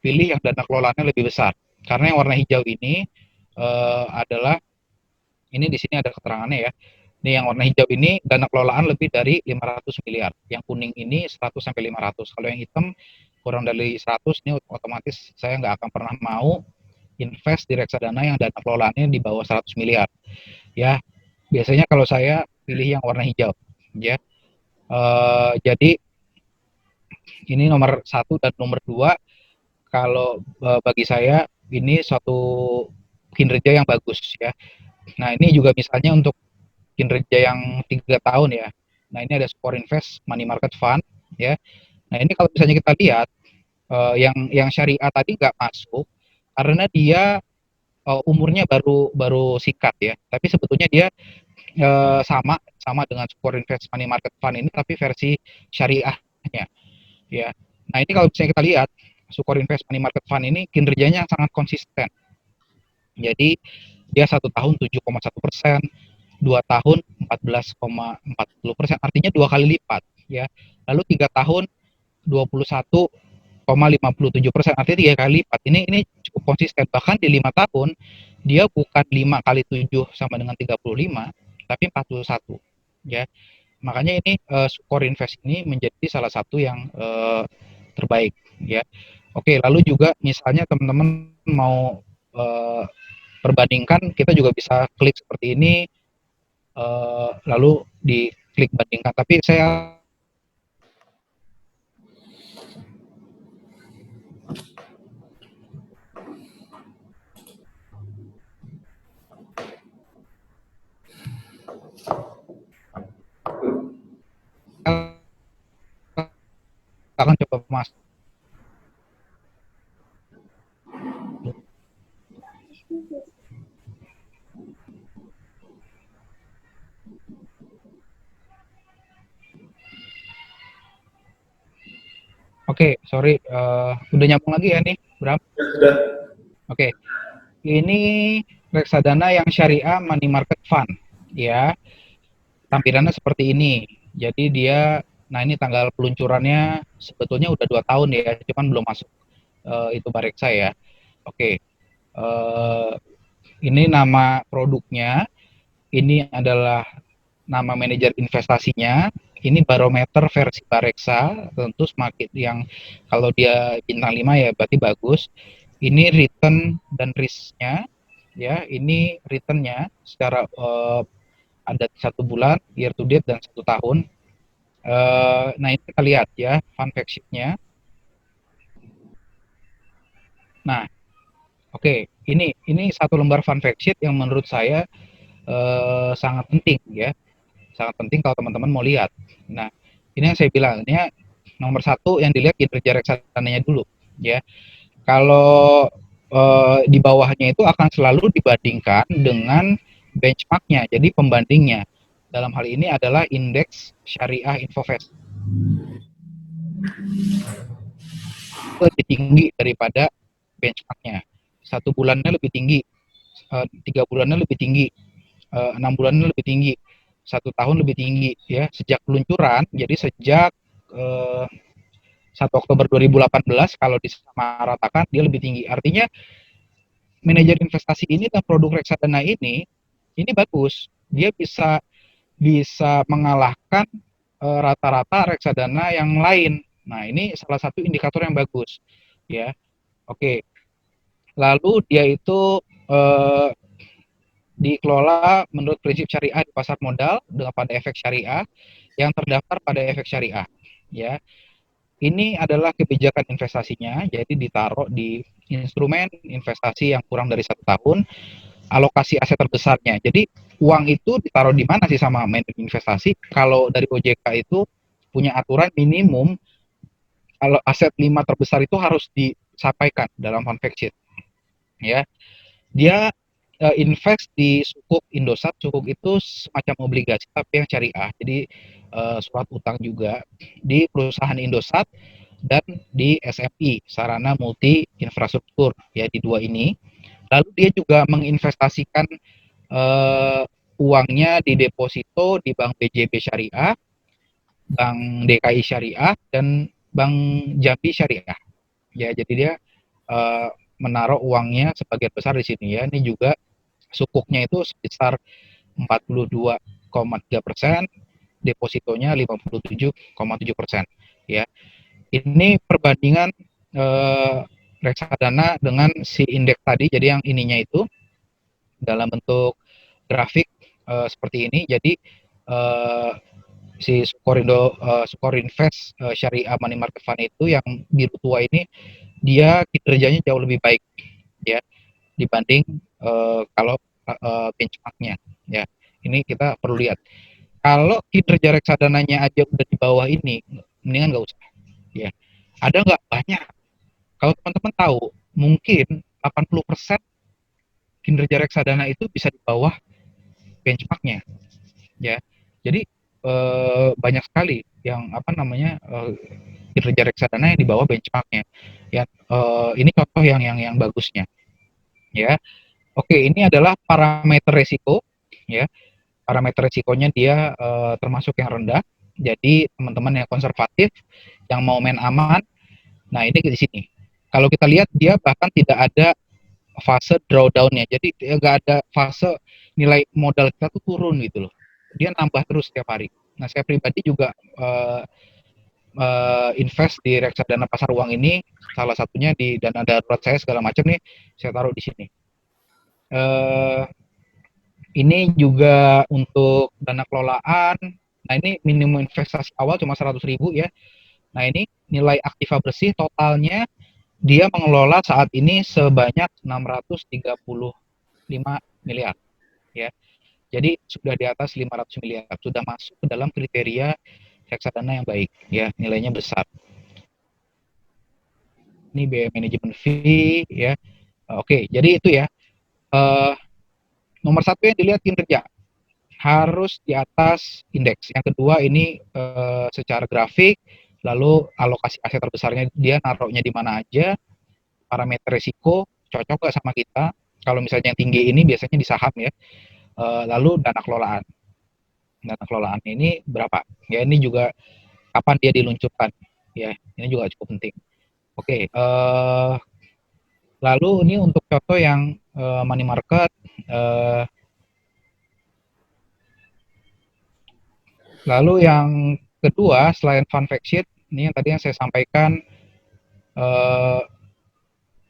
pilih yang dana kelolaannya lebih besar. Karena yang warna hijau ini adalah ini di sini ada keterangannya ya. Ini yang warna hijau ini dana kelolaan lebih dari 500 miliar. Yang kuning ini 100 sampai 500. Kalau yang hitam kurang dari 100, ini otomatis saya nggak akan pernah mau invest di reksadana yang dana kelolaannya di bawah 100 miliar. Ya, biasanya kalau saya pilih yang warna hijau. Ya, jadi ini nomor 1 dan nomor 2. Kalau bagi saya ini suatu kinerja yang bagus ya. Nah, ini juga misalnya untuk kinerja yang 3 tahun ya. Nah, ini ada Sukor Invest Money Market Fund ya. Nah, ini kalau misalnya kita lihat yang syariah tadi nggak masuk karena dia umurnya baru singkat ya. Tapi sebetulnya dia sama dengan Sukor Invest Money Market Fund ini tapi versi syariahnya ya. Nah, ini kalau misalnya kita lihat Sukor Invest Money Market Fund ini kinerjanya sangat konsisten. Jadi dia 1 tahun 7,1%, 2 tahun 14,40%, artinya 2 kali lipat ya. Lalu 3 tahun 21,57%, artinya 3 kali lipat. Ini cukup konsisten. Bahkan di 5 tahun dia bukan 5 kali 7 sama dengan 35, tapi 41 ya. Makanya ini Sukor Invest ini menjadi salah satu yang terbaik ya. Oke, lalu juga misalnya teman-teman mau perbandingkan, kita juga bisa klik seperti ini, lalu diklik bandingkan. Tapi saya akan coba masuk. Oke, sorry, udah nyambung lagi ya nih, Bram? Ya, sudah. Oke, ini reksadana yang syariah money market fund, ya. Tampilannya seperti ini. Jadi dia, nah ini tanggal peluncurannya sebetulnya udah 2 tahun ya, cuman belum masuk itu Bareksa ya. Oke, ini nama produknya, ini adalah nama manajer investasinya, ini barometer versi Bareksa, tentu semakin yang kalau dia bintang 5 ya berarti bagus. Ini return dan risk-nya, ya ini return-nya secara ada 1 bulan, year to date dan 1 tahun. Nah ini kita lihat ya fun fact sheet-nya. Nah, oke, ini satu lembar fun fact sheet yang menurut saya sangat penting ya, sangat penting kalau teman-teman mau lihat. Nah, ini yang saya bilang, ini nomor 1 yang dilihat kinerja reksadananya dulu, ya. Kalau di bawahnya itu akan selalu dibandingkan dengan benchmarknya, jadi pembandingnya. Dalam hal ini adalah indeks syariah Infovest. Lebih tinggi daripada benchmarknya. 1 bulannya lebih tinggi, 3 bulannya lebih tinggi, 6 bulannya lebih tinggi, 1 tahun lebih tinggi ya sejak peluncuran. Jadi sejak 1 Oktober 2018 kalau disamaratakan dia lebih tinggi. Artinya manajer investasi ini dan produk reksadana ini bagus. Dia bisa mengalahkan rata-rata reksadana yang lain. Nah, ini salah satu indikator yang bagus ya. Oke. Lalu dia itu dikelola menurut prinsip syariah di pasar modal dengan pada efek syariah yang terdaftar pada efek syariah ya. Ini adalah kebijakan investasinya, jadi ditaruh di instrumen investasi yang kurang dari 1 tahun, alokasi aset terbesarnya. Jadi uang itu ditaruh di mana sih sama manajer investasi? Kalau dari OJK itu punya aturan minimum kalau aset 5 terbesar itu harus disampaikan dalam fund fact sheet. Ya, dia invest di sukuk Indosat. Sukuk itu semacam obligasi tapi yang syariah. Jadi surat utang juga di perusahaan Indosat dan di SMI, Sarana Multi Infrastruktur, ya di 2 ini. Lalu dia juga menginvestasikan uangnya di deposito di Bank BJB Syariah, Bank DKI Syariah, dan Bank Jambi Syariah. Ya, jadi dia menaruh uangnya sebagian besar di sini ya. Ini juga sukuknya itu sebesar 42,3%, depositonya 57,7%. Ya, ini perbandingan reksadana dengan si indeks tadi. Jadi yang ininya itu dalam bentuk grafik seperti ini. Jadi si Sukor Invest Syariah Money Market Fund itu yang biru tua ini dia kinerjanya jauh lebih baik ya dibanding kalau benchmarknya ya. Ini kita perlu lihat. Kalau kinerja reksadananya aja udah di bawah ini, mendingan nggak usah ya. Ada nggak? Banyak. Kalau teman-teman tahu, mungkin 80% kinerja reksadana itu bisa di bawah benchmarknya ya. Jadi banyak sekali yang kinerja reksadana yang di bawah benchmarknya ya. Ini contoh yang bagusnya ya. Oke, ini adalah parameter resiko ya. Parameter resikonya dia termasuk yang rendah. Jadi teman-teman yang konservatif, yang mau main aman, nah ini di sini. Kalau kita lihat dia bahkan tidak ada fase drawdown-nya. Jadi dia nggak ada fase nilai modal kita tuh turun gitu loh. Dia nambah terus setiap hari. Nah, saya pribadi juga invest di reksadana pasar uang ini, salah satunya di dana darurat saya segala macam nih, saya taruh di sini. Ini juga untuk dana kelolaan. Nah, ini minimum investasi awal cuma 100.000 ya. Nah, ini nilai aktiva bersih totalnya dia mengelola saat ini sebanyak 635 miliar ya. Jadi sudah di atas 500 miliar, sudah masuk ke dalam kriteria reksadana yang baik ya, nilainya besar. Ini biaya manajemen fee ya. Oke, jadi itu ya. Nomor 1 yang dilihat kinerja harus di atas indeks. Yang kedua ini secara grafik lalu alokasi aset terbesarnya dia naruhnya di mana aja, parameter risiko cocok nggak sama kita. Kalau misalnya yang tinggi ini biasanya di saham ya. Lalu dana kelolaan. Dana kelolaan ini berapa? Ya ini juga kapan dia diluncurkan. Ya, ini juga cukup penting. Oke, lalu ini untuk contoh yang money market. Lalu yang kedua selain fund fact sheet, ini yang tadi yang saya sampaikan,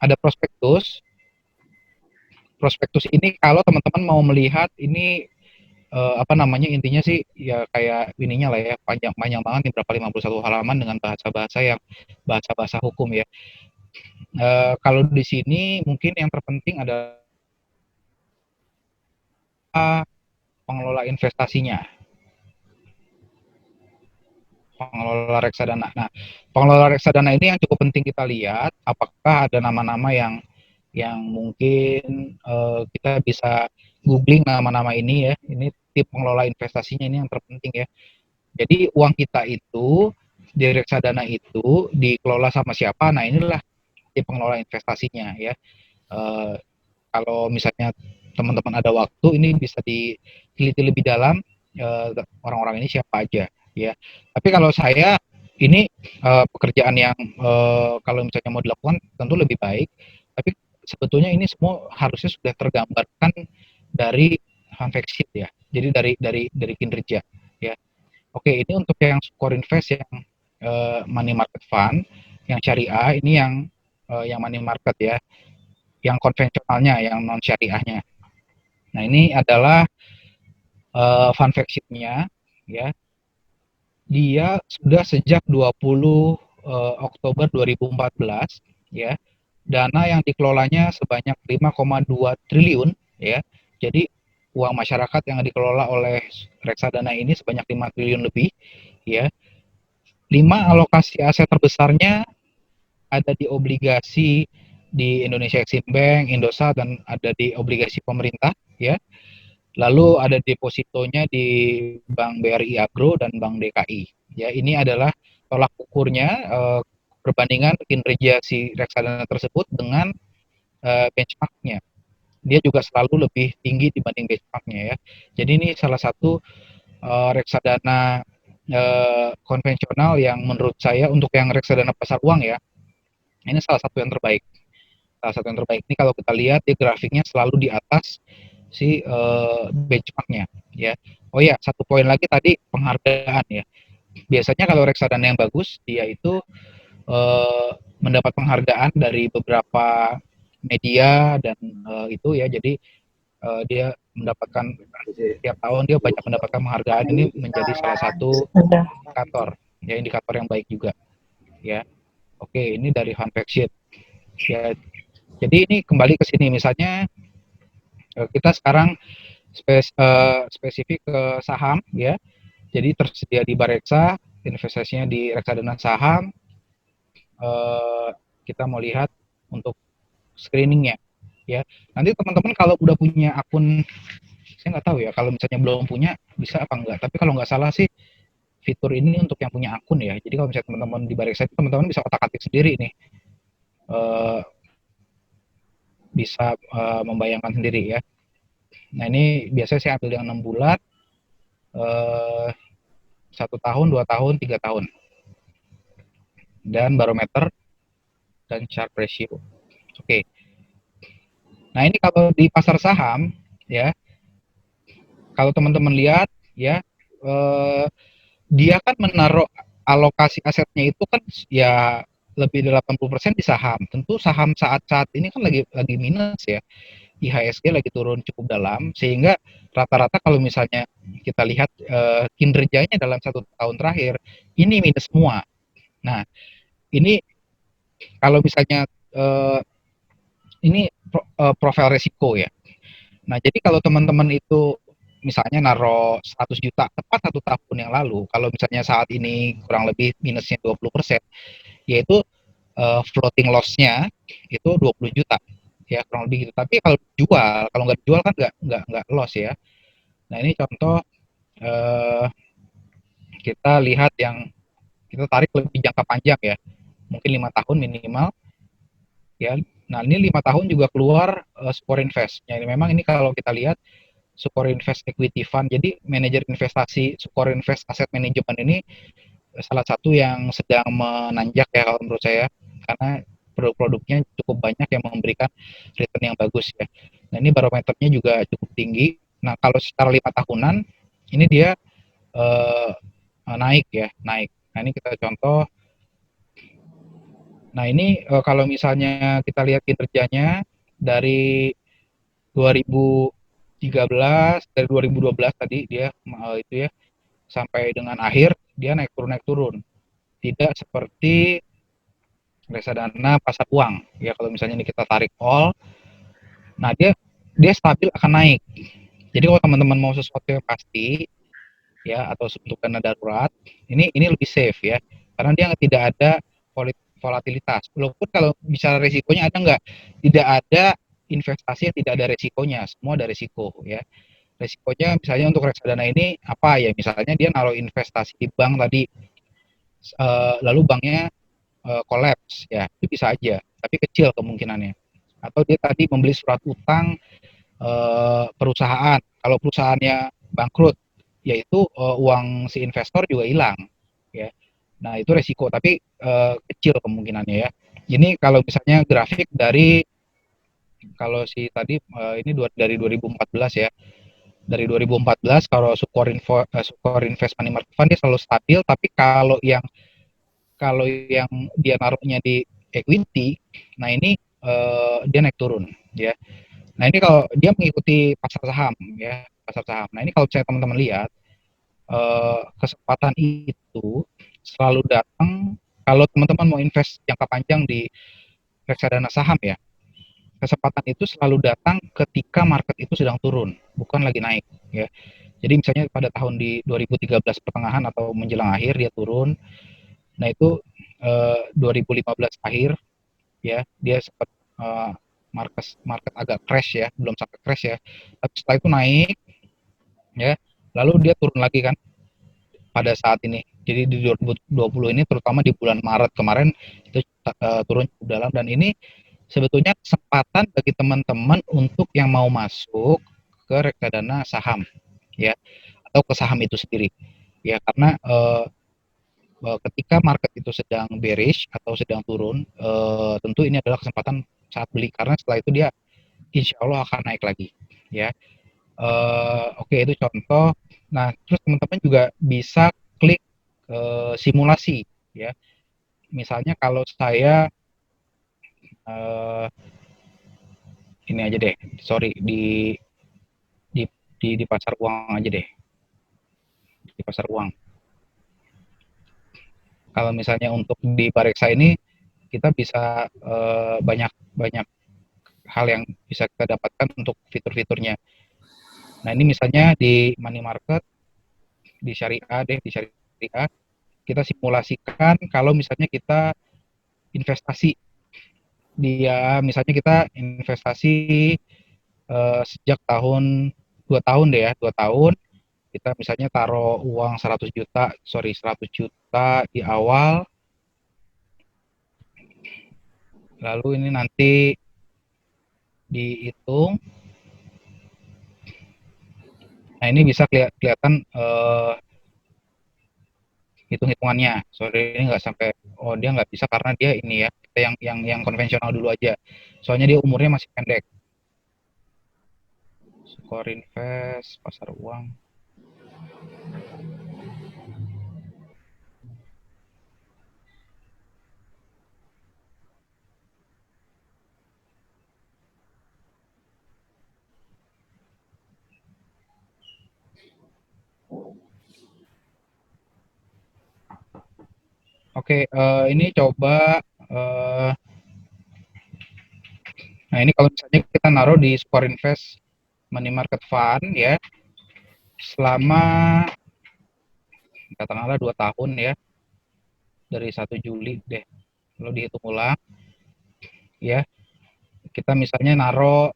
ada prospektus. Prospektus ini kalau teman-teman mau melihat ini intinya sih ya kayak ininya lah ya, panjang banget nih, berapa 51 halaman dengan bahasa-bahasa yang bahasa hukum ya. Kalau di sini mungkin yang terpenting adalah pengelola investasinya, pengelola reksadana. Nah, pengelola reksadana ini yang cukup penting kita lihat, apakah ada nama-nama yang mungkin kita bisa googling nama-nama ini ya. Ini tip pengelola investasinya ini yang terpenting ya. Jadi uang kita itu di reksadana itu dikelola sama siapa? Nah, inilah tip pengelola investasinya ya. Kalau misalnya teman-teman ada waktu, ini bisa diteliti lebih dalam orang-orang ini siapa aja ya. Tapi kalau saya ini pekerjaan yang kalau misalnya mau dilakukan tentu lebih baik, tapi sebetulnya ini semua harusnya sudah tergambarkan dari fund fact sheet ya. Jadi dari kinerja ya. Oke, ini untuk yang core invest yang money market fund, yang syariah ini yang money market ya, yang konvensionalnya, yang non syariahnya. Nah, ini adalah fund fact sheet-nya ya. Dia sudah sejak 20 Oktober 2014 ya. Dana yang dikelolanya sebanyak 5,2 triliun ya. Jadi uang masyarakat yang dikelola oleh reksadana ini sebanyak 5 triliun lebih ya. 5 alokasi aset terbesarnya ada di obligasi di Indonesia Exim Bank, Indosat, dan ada di obligasi pemerintah ya. Lalu ada depositonya di Bank BRI Agro dan Bank DKI. Ya, ini adalah tolak ukurnya perbandingan kinerja si reksadana tersebut dengan benchmarknya. Dia juga selalu lebih tinggi dibanding benchmarknya ya. Jadi ini salah satu reksadana konvensional yang menurut saya untuk yang reksadana pasar uang ya, ini salah satu yang terbaik. Salah satu yang terbaik ini kalau kita lihat di grafiknya selalu di atas si benchmarknya ya. Oh ya, satu poin lagi tadi penghargaan ya. Biasanya kalau reksadana yang bagus dia itu mendapat penghargaan dari beberapa media dan itu ya. Jadi dia mendapatkan tiap tahun dia banyak mendapatkan penghargaan, ini menjadi salah satu indikator yang baik juga ya. Oke, ini dari fund fact sheet ya. Jadi ini kembali ke sini, misalnya kita sekarang spesifik ke saham ya. Jadi tersedia di Bareksa, investasinya di reksadana saham. Kita mau lihat untuk screeningnya ya. Nanti teman-teman kalau udah punya akun, saya nggak tahu ya, kalau misalnya belum punya bisa apa enggak. Tapi kalau nggak salah sih fitur ini untuk yang punya akun ya. Jadi kalau misalnya teman-teman di Bareksa, teman-teman bisa otak-atik sendiri nih. Bisa membayangkan sendiri ya. Nah, ini biasanya saya ambil yang 6 bulan, 1 tahun, 2 tahun, 3 tahun. Dan barometer dan Sharpe ratio. Oke. Nah, ini kalau di pasar saham ya, kalau teman-teman lihat ya, dia kan menaruh alokasi asetnya itu kan ya lebih dari 80% di saham. Tentu saham saat ini kan lagi minus ya. IHSG lagi turun cukup dalam, sehingga rata-rata kalau misalnya kita lihat kinerjanya dalam 1 tahun terakhir ini minus semua. Nah, ini kalau misalnya ini profil resiko ya. Nah, jadi kalau teman-teman itu misalnya naro 100 juta tepat 1 tahun yang lalu, kalau misalnya saat ini kurang lebih minusnya 20%, yaitu floating loss-nya itu 20 juta ya, kurang lebih gitu. Tapi kalau nggak dijual kan nggak loss ya. Nah, ini contoh kita lihat yang kita tarik lebih jangka panjang ya, mungkin 5 tahun minimal ya. Nah, ini 5 tahun juga keluar Sukor Invest. Jadi memang ini kalau kita lihat Sukor Invest Equity Fund, jadi manajer investasi Sukor Invest Asset Management ini salah satu yang sedang menanjak ya kalau menurut saya, karena produk-produknya cukup banyak yang memberikan return yang bagus ya. Nah, ini barometernya juga cukup tinggi. Nah, kalau secara 5 tahunan ini dia eh, naik ya, naik. Nah, ini kita contoh. Nah, ini kalau misalnya kita lihat kinerjanya dari 2013, dari 2012 tadi dia itu ya, sampai dengan akhir dia naik turun. Tidak seperti reksadana pasar uang ya, kalau misalnya ini kita tarik all, nah dia stabil akan naik. Jadi kalau teman-teman mau sesuatu yang pasti ya, atau untuk dana darurat, ini lebih safe ya, karena dia tidak ada volatilitas. Walaupun kalau bicara resikonya ada nggak? Tidak ada investasi yang tidak ada resikonya, semua ada resiko ya. Resikonya misalnya untuk reksadana ini apa ya, misalnya dia naruh investasi di bank tadi, lalu banknya kolaps ya, itu bisa aja, tapi kecil kemungkinannya. Atau dia tadi membeli surat utang perusahaan, kalau perusahaannya bangkrut, yaitu uang si investor juga hilang ya. Nah, itu resiko, tapi kecil kemungkinannya ya. Ini kalau misalnya grafik dari, kalau si tadi ini dari 2014 ya. Dari 2014 kalau Sukor Invest Money Market Fund dia selalu stabil, tapi kalau yang dia naruhnya di equity, nah ini dia naik turun ya. Nah, ini kalau dia mengikuti pasar saham ya, pasar saham. Nah, ini kalau saya teman-teman lihat, kesempatan itu selalu datang kalau teman-teman mau invest jangka panjang di reksadana saham ya. Kesempatan itu selalu datang ketika market itu sedang turun, bukan lagi naik ya. Jadi misalnya pada tahun di 2013 pertengahan atau menjelang akhir dia turun. Nah, itu 2015 akhir ya, dia sempat market agak crash ya, belum sampai crash ya. Tapi setelah itu naik ya, lalu dia turun lagi kan pada saat ini. Jadi di 2020 ini, terutama di bulan Maret kemarin, itu turun cukup dalam, dan ini sebetulnya kesempatan bagi teman-teman untuk yang mau masuk ke reksadana saham ya, atau ke saham itu sendiri ya, karena ketika market itu sedang bearish atau sedang turun, tentu ini adalah kesempatan saat beli, karena setelah itu dia insya Allah akan naik lagi ya. Oke, itu contoh. Nah, terus teman-teman juga bisa klik simulasi ya. Misalnya kalau saya ini aja deh, sorry, di di pasar uang aja deh, di pasar uang. Kalau misalnya untuk di Bareksa ini kita bisa banyak banyak hal yang bisa kita dapatkan untuk fitur-fiturnya. Nah, ini misalnya di money market, di syariah deh, di syariah kita simulasikan kalau misalnya kita investasi, dia misalnya kita investasi sejak tahun 2 tahun deh ya, 2 tahun kita misalnya taruh uang 100 juta di awal, lalu ini nanti dihitung. Nah, ini bisa kelihatan hitung-hitungannya. Sorry, ini nggak sampai, oh dia nggak bisa karena dia ini ya, kita yang konvensional dulu aja. Soalnya dia umurnya masih pendek. Skor invest, pasar uang. Oke, ini coba. Nah, ini kalau misalnya kita naruh di Skor Invest Money Market Fund ya, selama katakanlah 2 tahun ya, dari 1 Juli deh, lalu dihitung ulang ya. Kita misalnya naruh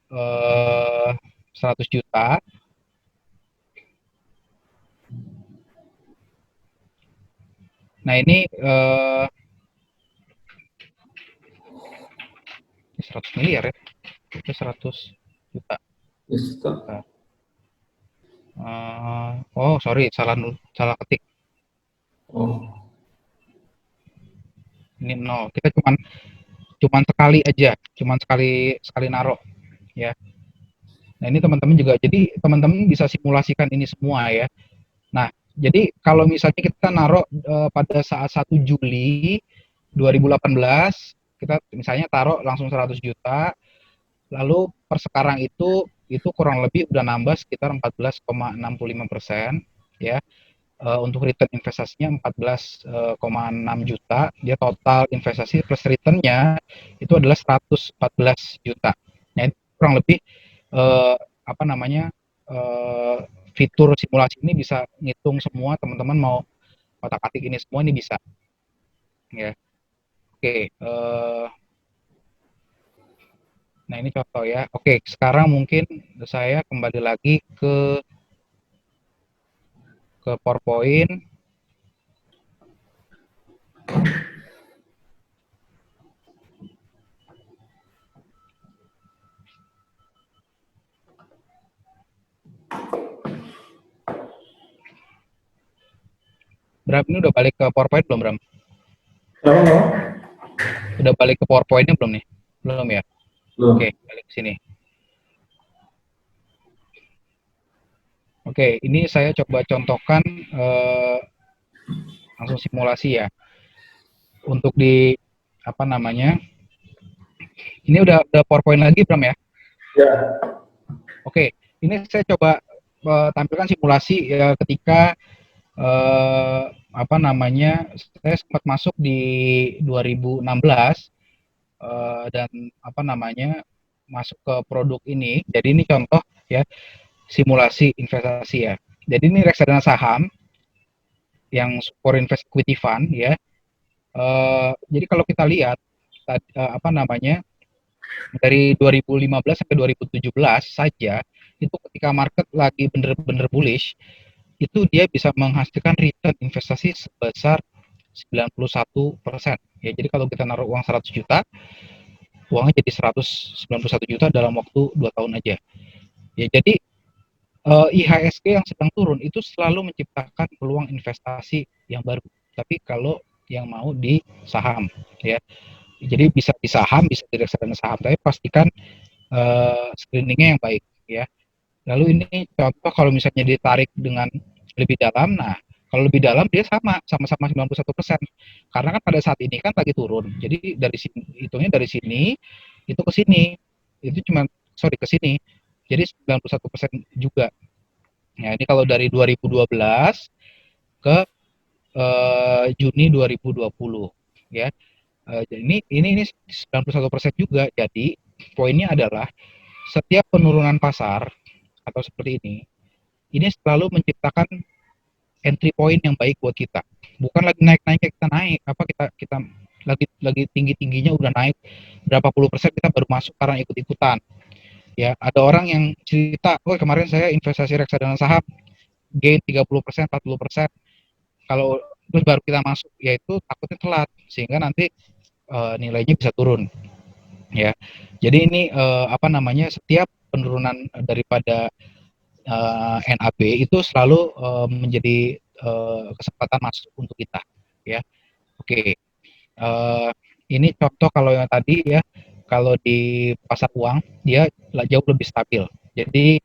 100 juta. Nah ini 100 miliar ya, itu 100 juta. Yes, Pak. Oh sorry, salah ketik. Oh, Ini 0. Kita cuman sekali aja, cuman sekali naruh ya. Nah ini teman-teman juga, jadi teman-teman bisa simulasikan ini semua ya. Nah jadi kalau misalnya kita naruh pada saat 1 Juli 2018, kita misalnya taruh langsung 100 juta, lalu per sekarang itu kurang lebih udah nambah sekitar 14,65% ya. Untuk return investasinya 14,6 juta, dia total investasi plus returnnya itu adalah 114 juta. Nah, itu kurang lebih eh, apa namanya fitur simulasi ini bisa ngitung semua, teman-teman mau otak-atik ini semua ini bisa ya. Oke, nah ini contoh ya. Oke, sekarang mungkin saya kembali lagi ke PowerPoint. Bram, ini udah balik ke PowerPoint belum, Bram? kenapa? Udah balik ke PowerPoint-nya belum nih? Belum ya? Belum. Oke, balik ke sini. Oke, ini saya coba contohkan langsung simulasi ya. Untuk di apa namanya? Ini udah PowerPoint lagi, Bram ya? Ya. Oke, ini saya coba tampilkan simulasi ya, ketika apa namanya? Saya sempat masuk di 2016 dan apa namanya? Masuk ke produk ini. Jadi ini contoh ya, simulasi investasi ya. Jadi ini reksadana saham yang foreign invest equity fund ya. Jadi kalau kita lihat apa namanya, dari 2015 sampai 2017 saja, itu ketika market lagi bener-bener bullish, itu dia bisa menghasilkan return investasi sebesar 91%. Ya, jadi kalau kita naruh uang 100 juta, uangnya jadi 191 juta dalam waktu 2 tahun aja. Ya, jadi IHSG yang sedang turun itu selalu menciptakan peluang investasi yang baru. Tapi kalau yang mau di saham, ya, jadi bisa di saham, bisa di reksadana saham, tapi pastikan screeningnya yang baik, ya. Lalu ini contoh kalau misalnya ditarik dengan lebih dalam, nah kalau lebih dalam dia sama-sama 91%. Karena kan pada saat ini kan lagi turun. Jadi dari sini, hitungnya dari sini itu ke sini. Itu cuma ke sini. Jadi 91% juga. Nah, ini kalau dari 2012 ke Juni 2020 ya. Ini 91% juga. Jadi poinnya adalah setiap penurunan pasar atau seperti ini selalu menciptakan entry point yang baik buat kita. Bukan lagi naik-naiknya kita naik, apa kita lagi tinggi-tingginya udah naik berapa puluh persen kita baru masuk karena ikut-ikutan. Ya, ada orang yang cerita, "Oh, kemarin saya investasi reksadana saham gain 30%, 40%." Kalau terus baru kita masuk, yaitu takutnya telat sehingga nanti nilainya bisa turun. Ya. Jadi ini apa namanya, setiap penurunan daripada NAB itu selalu menjadi kesempatan masuk untuk kita, ya. Oke, ini contoh kalau yang tadi ya, kalau di pasar uang dia jauh lebih stabil. Jadi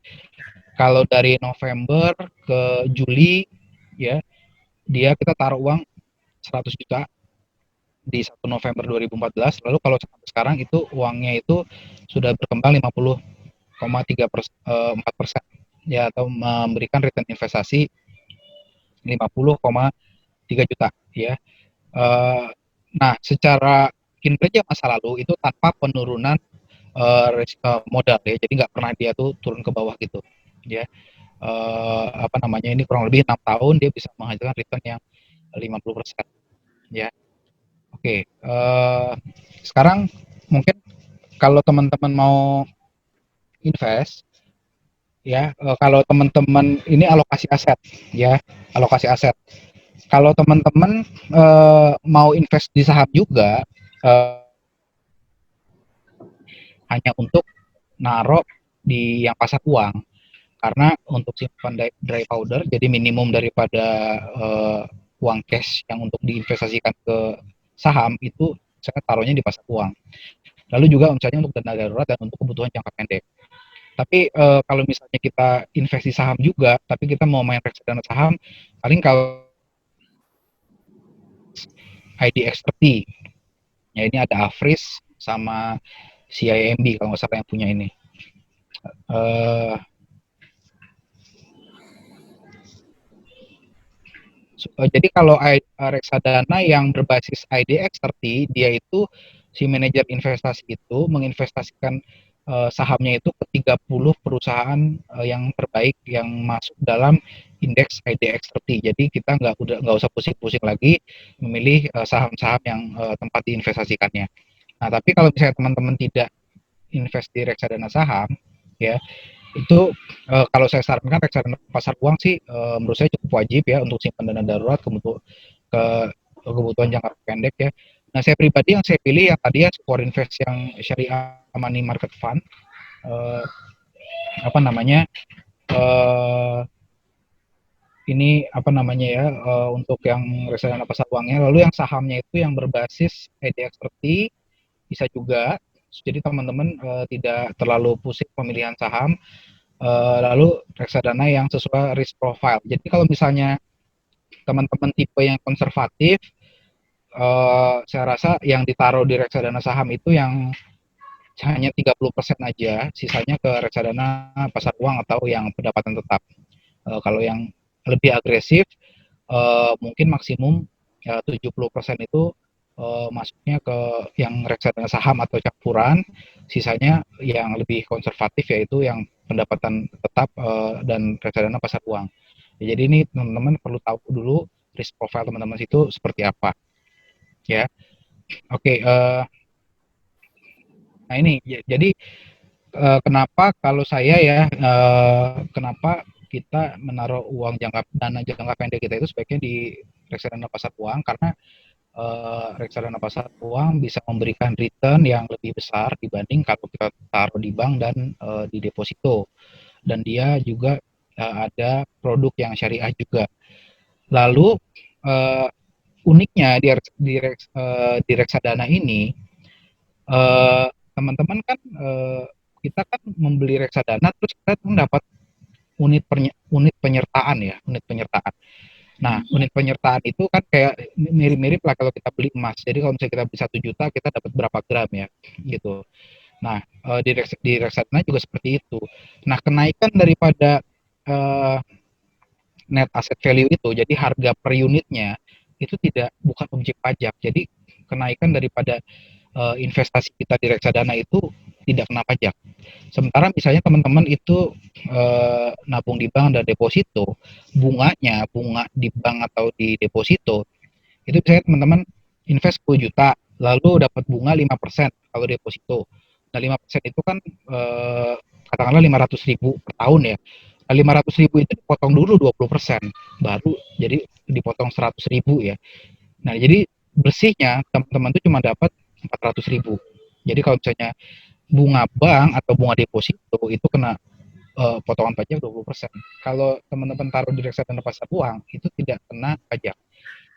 kalau dari November ke Juli ya, kita taruh uang 100 juta di 1 November 2014, lalu kalau sampai sekarang itu uangnya itu sudah berkembang 50,4% ya, atau memberikan return investasi 50,3 juta ya. Nah, secara kinerja masa lalu itu tanpa penurunan modal ya, jadi nggak pernah dia tuh turun ke bawah gitu ya. Apa namanya, ini kurang lebih 6 tahun dia bisa menghasilkan return yang 50% ya. Oke, sekarang mungkin kalau teman-teman mau invest ya, kalau teman-teman ini alokasi aset ya, alokasi aset. kalau teman-teman mau invest di saham juga, hanya untuk naruh di yang pasar uang. Karena untuk simpan dry powder, jadi minimum daripada uang cash yang untuk diinvestasikan ke saham itu saya taruhnya di pasar uang. Lalu juga misalnya untuk dana darurat dan untuk kebutuhan jangka pendek. Tapi kalau misalnya kita investasi saham juga, tapi kita mau main reksadana saham, paling kalau IDX30, ya ini ada Afris sama CIMB kalau nggak salah yang punya ini. Jadi kalau reksadana yang berbasis IDX30, dia itu si manajer investasi itu menginvestasikan sahamnya itu ke 30 perusahaan yang terbaik yang masuk dalam indeks IDX30. Jadi kita nggak usah pusing-pusing lagi memilih saham-saham yang tempat diinvestasikannya. Nah, tapi kalau misalnya teman-teman tidak invest di reksadana saham, ya itu kalau saya sarankan reksadana pasar uang sih menurut saya cukup wajib ya untuk simpan dana darurat kebutuhan jangka pendek ya. Nah, saya pribadi yang saya pilih yang tadi ya core invest yang syariah money market fund, apa namanya ini apa namanya ya untuk yang reksadana pasar uangnya. Lalu yang sahamnya itu yang berbasis IDX30 bisa juga. Jadi teman-teman tidak terlalu pusing pemilihan saham. Lalu reksadana yang sesuai risk profile. Jadi kalau misalnya teman-teman tipe yang konservatif, saya rasa yang ditaruh di reksadana saham itu yang hanya 30% aja, sisanya ke reksadana pasar uang atau yang pendapatan tetap. Kalau yang lebih agresif, mungkin maksimum 70% itu masuknya ke yang reksadana saham atau campuran, sisanya yang lebih konservatif yaitu yang pendapatan tetap dan reksadana pasar uang. Ya, jadi ini teman-teman perlu tahu dulu risk profile teman-teman itu seperti apa, ya. Oke, nah ini jadi kenapa kalau saya ya kenapa kita menaruh dana jangka pendek kita itu sebaiknya di reksadana pasar uang karena reksadana pasar uang bisa memberikan return yang lebih besar dibanding kalau kita taruh di bank dan di deposito, dan dia juga ada produk yang syariah juga. Lalu uniknya di reksadana ini teman-teman kan kita kan membeli reksadana terus kita mendapat unit penyertaan ya, unit penyertaan. Nah, unit penyertaan itu kan kayak mirip-mirip lah kalau kita beli emas. Jadi kalau misalnya kita beli 1 juta, kita dapat berapa gram ya, gitu. Nah, di reksadana juga seperti itu. Nah, kenaikan daripada net asset value itu, jadi harga per unitnya itu bukan objek pajak. Jadi kenaikan daripada investasi kita di reksadana itu tidak kena pajak. Sementara misalnya teman-teman itu nabung di bank dan deposito, bunga di bank atau di deposito itu misalnya teman-teman invest 10 juta lalu dapat bunga 5% kalau deposito. Nah, 5% itu kan katakanlah 500.000 per tahun ya. Nah, 500.000 itu dipotong dulu 20%, baru jadi dipotong 100.000 ya. Nah, jadi bersihnya teman-teman itu cuma dapat 400.000. Jadi kalau misalnya bunga bank atau bunga deposito itu kena potongan pajak 20%. Kalau teman-teman taruh di reksadana pasar uang itu tidak kena pajak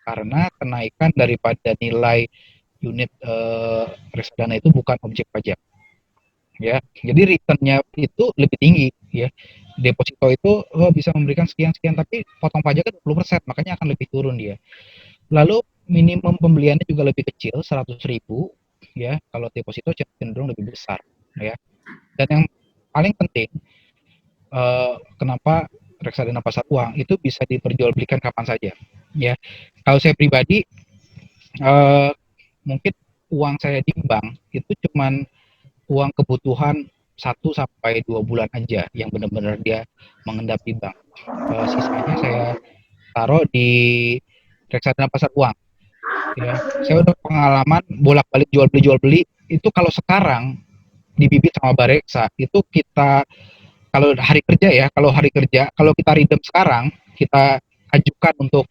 karena kenaikan daripada nilai unit reksadana itu bukan objek pajak. Ya, jadi returnnya itu lebih tinggi ya. Deposito itu bisa memberikan sekian-sekian tapi potong pajaknya 20%, makanya akan lebih turun dia. Lalu minimum pembeliannya juga lebih kecil, 100.000 ya. Kalau deposito cenderung lebih besar ya. Dan yang paling penting kenapa reksadana pasar uang itu bisa diperjualbelikan kapan saja ya. Kalau saya pribadi mungkin uang saya di bank itu cuman uang kebutuhan 1-2 bulan aja yang benar-benar dia mengendap di bank. Sisanya saya taruh di reksadana pasar uang. Ya, saya udah pengalaman bolak-balik jual beli itu. Kalau sekarang di Bibit sama Bareksa itu kita kalau hari kerja kalau kita redeem sekarang, kita ajukan untuk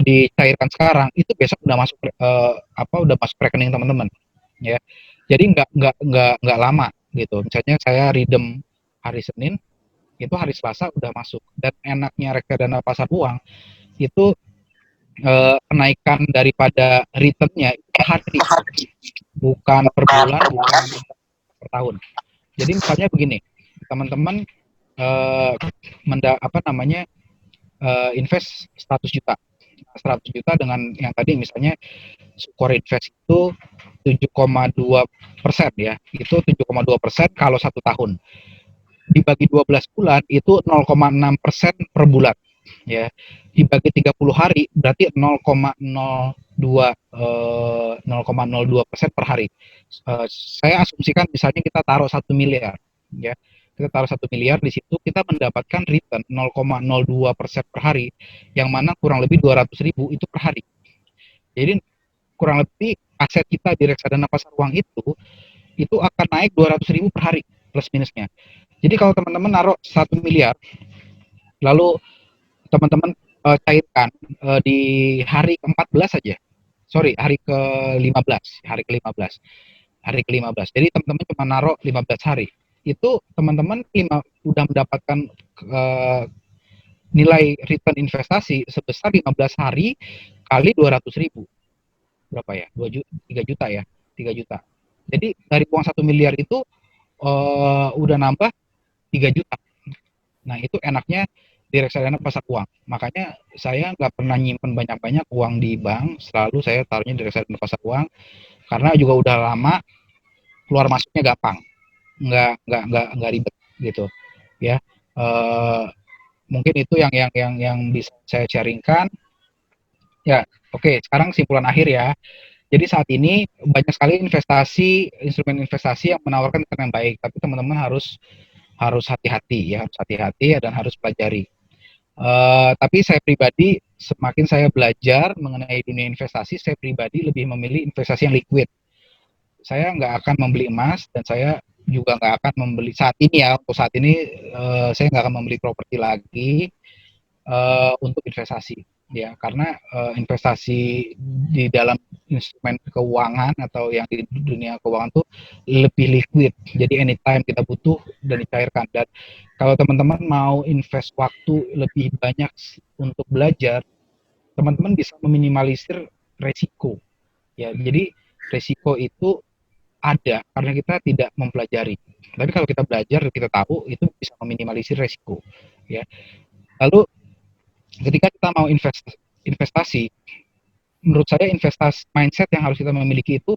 dicairkan sekarang, itu besok udah masuk udah masuk rekening teman-teman, ya. Jadi nggak lama gitu. Misalnya saya redeem hari Senin, itu hari Selasa udah masuk. Dan enaknya reksadana pasar uang itu kenaikan daripada returnnya per hari, bukan per bulan, bukan per tahun. Jadi misalnya begini, teman-teman invest 100 juta. 100 juta dengan yang tadi misalnya skor invest itu 7,2% ya. Itu 7,2% kalau 1 tahun. Dibagi 12 bulan itu 0,6% per bulan. Ya. Dibagi 30 hari berarti 0,02% per hari. Saya asumsikan misalnya kita taruh 1 miliar ya. Kita taruh 1 miliar di situ, kita mendapatkan return 0,02% per hari, yang mana kurang lebih 200.000 itu per hari. Jadi kurang lebih aset kita di reksadana pasar uang itu akan naik 200.000 per hari plus minusnya. Jadi kalau teman-teman naruh 1 miliar, lalu teman-teman cairkan di hari ke-14 saja. Sorry, hari ke-15, hari ke-15. Jadi teman-teman cuma naruh 15 hari. Itu teman-teman udah mendapatkan nilai return investasi sebesar 15 hari kali 200.000. Berapa ya? 3 juta ya. 3 juta. Jadi dari uang 1 miliar itu udah nambah 3 juta. Nah, itu enaknya di reksadana pasar uang. Makanya saya nggak pernah nyimpen banyak-banyak uang di bank, selalu saya taruhnya di reksadana pasar uang, karena juga udah lama, keluar masuknya gampang, nggak ribet gitu, ya. Mungkin itu yang bisa saya sharingkan. Ya, oke. Sekarang kesimpulan akhir ya. Jadi saat ini banyak sekali instrumen investasi yang menawarkan return yang baik, tapi teman-teman harus hati-hati ya, dan harus pelajari. Tapi saya pribadi, semakin saya belajar mengenai dunia investasi, saya pribadi lebih memilih investasi yang liquid. Saya nggak akan membeli emas, dan saya juga nggak akan membeli saat ini ya. Untuk saat ini saya nggak akan membeli properti lagi untuk investasi, ya, karena investasi di dalam instrumen keuangan atau yang di dunia keuangan tuh lebih liquid. Jadi anytime kita butuh dan dicairkan. Dan kalau teman-teman mau invest waktu lebih banyak untuk belajar, teman-teman bisa meminimalisir resiko. Ya, jadi resiko itu ada karena kita tidak mempelajari. Tapi kalau kita belajar, kita tahu, itu bisa meminimalisir resiko. Ya. Lalu ketika kita mau investasi, menurut saya investasi mindset yang harus kita memiliki itu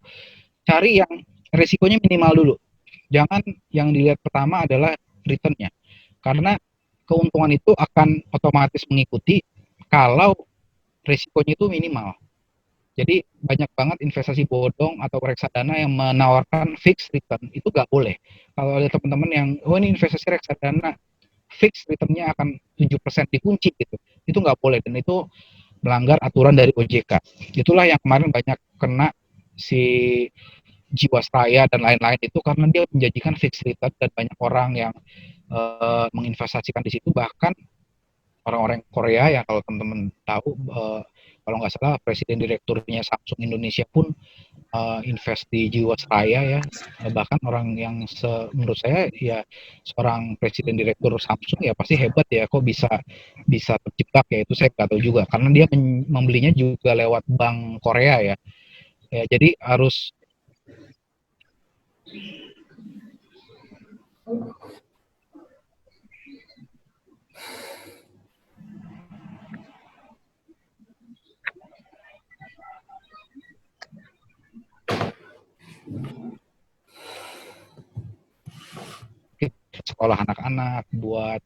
cari yang resikonya minimal dulu. Jangan yang dilihat pertama adalah returnnya, karena keuntungan itu akan otomatis mengikuti kalau resikonya itu minimal. Jadi banyak banget investasi bodong atau reksadana yang menawarkan fixed return, itu nggak boleh. Kalau ada teman-teman yang, oh ini investasi reksadana fix returnnya akan 7% dikunci gitu, itu nggak boleh, dan itu melanggar aturan dari OJK. Itulah yang kemarin banyak kena si Jiwasraya dan lain-lain itu, karena dia menjanjikan fixed return, dan banyak orang yang menginvestasikan di situ. Bahkan orang-orang Korea yang kalau teman-teman tahu, kalau nggak salah presiden direkturnya Samsung Indonesia pun invest di Jiwasraya ya. Bahkan orang yang menurut saya ya, seorang presiden direktur Samsung ya pasti hebat ya, kok bisa terjebak ya, itu saya nggak tahu juga, karena dia membelinya juga lewat bank Korea ya. Jadi harus sekolah anak-anak, buat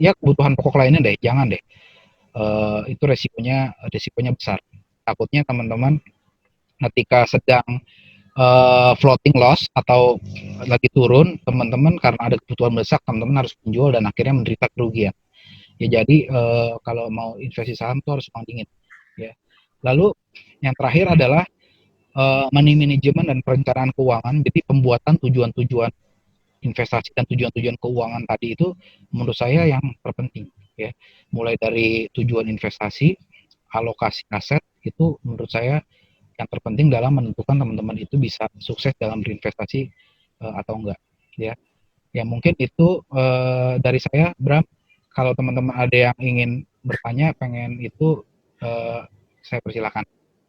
ya kebutuhan pokok lainnya deh, jangan deh. Itu resikonya besar. Takutnya teman-teman ketika sedang floating loss atau lagi turun, teman-teman karena ada kebutuhan mendesak, teman-teman harus menjual dan akhirnya menderita kerugian. Ya, jadi kalau mau investasi saham itu harus uang dingin. Ya. Lalu yang terakhir adalah money management dan perencanaan keuangan. Jadi pembuatan tujuan-tujuan investasi dan tujuan-tujuan keuangan tadi itu menurut saya yang terpenting. ya. Mulai dari tujuan investasi, alokasi aset, itu menurut saya yang terpenting dalam menentukan teman-teman itu bisa sukses dalam berinvestasi atau enggak, ya. Ya mungkin itu dari saya, Bram. Kalau teman-teman ada yang ingin bertanya, pengen itu, saya persilakan.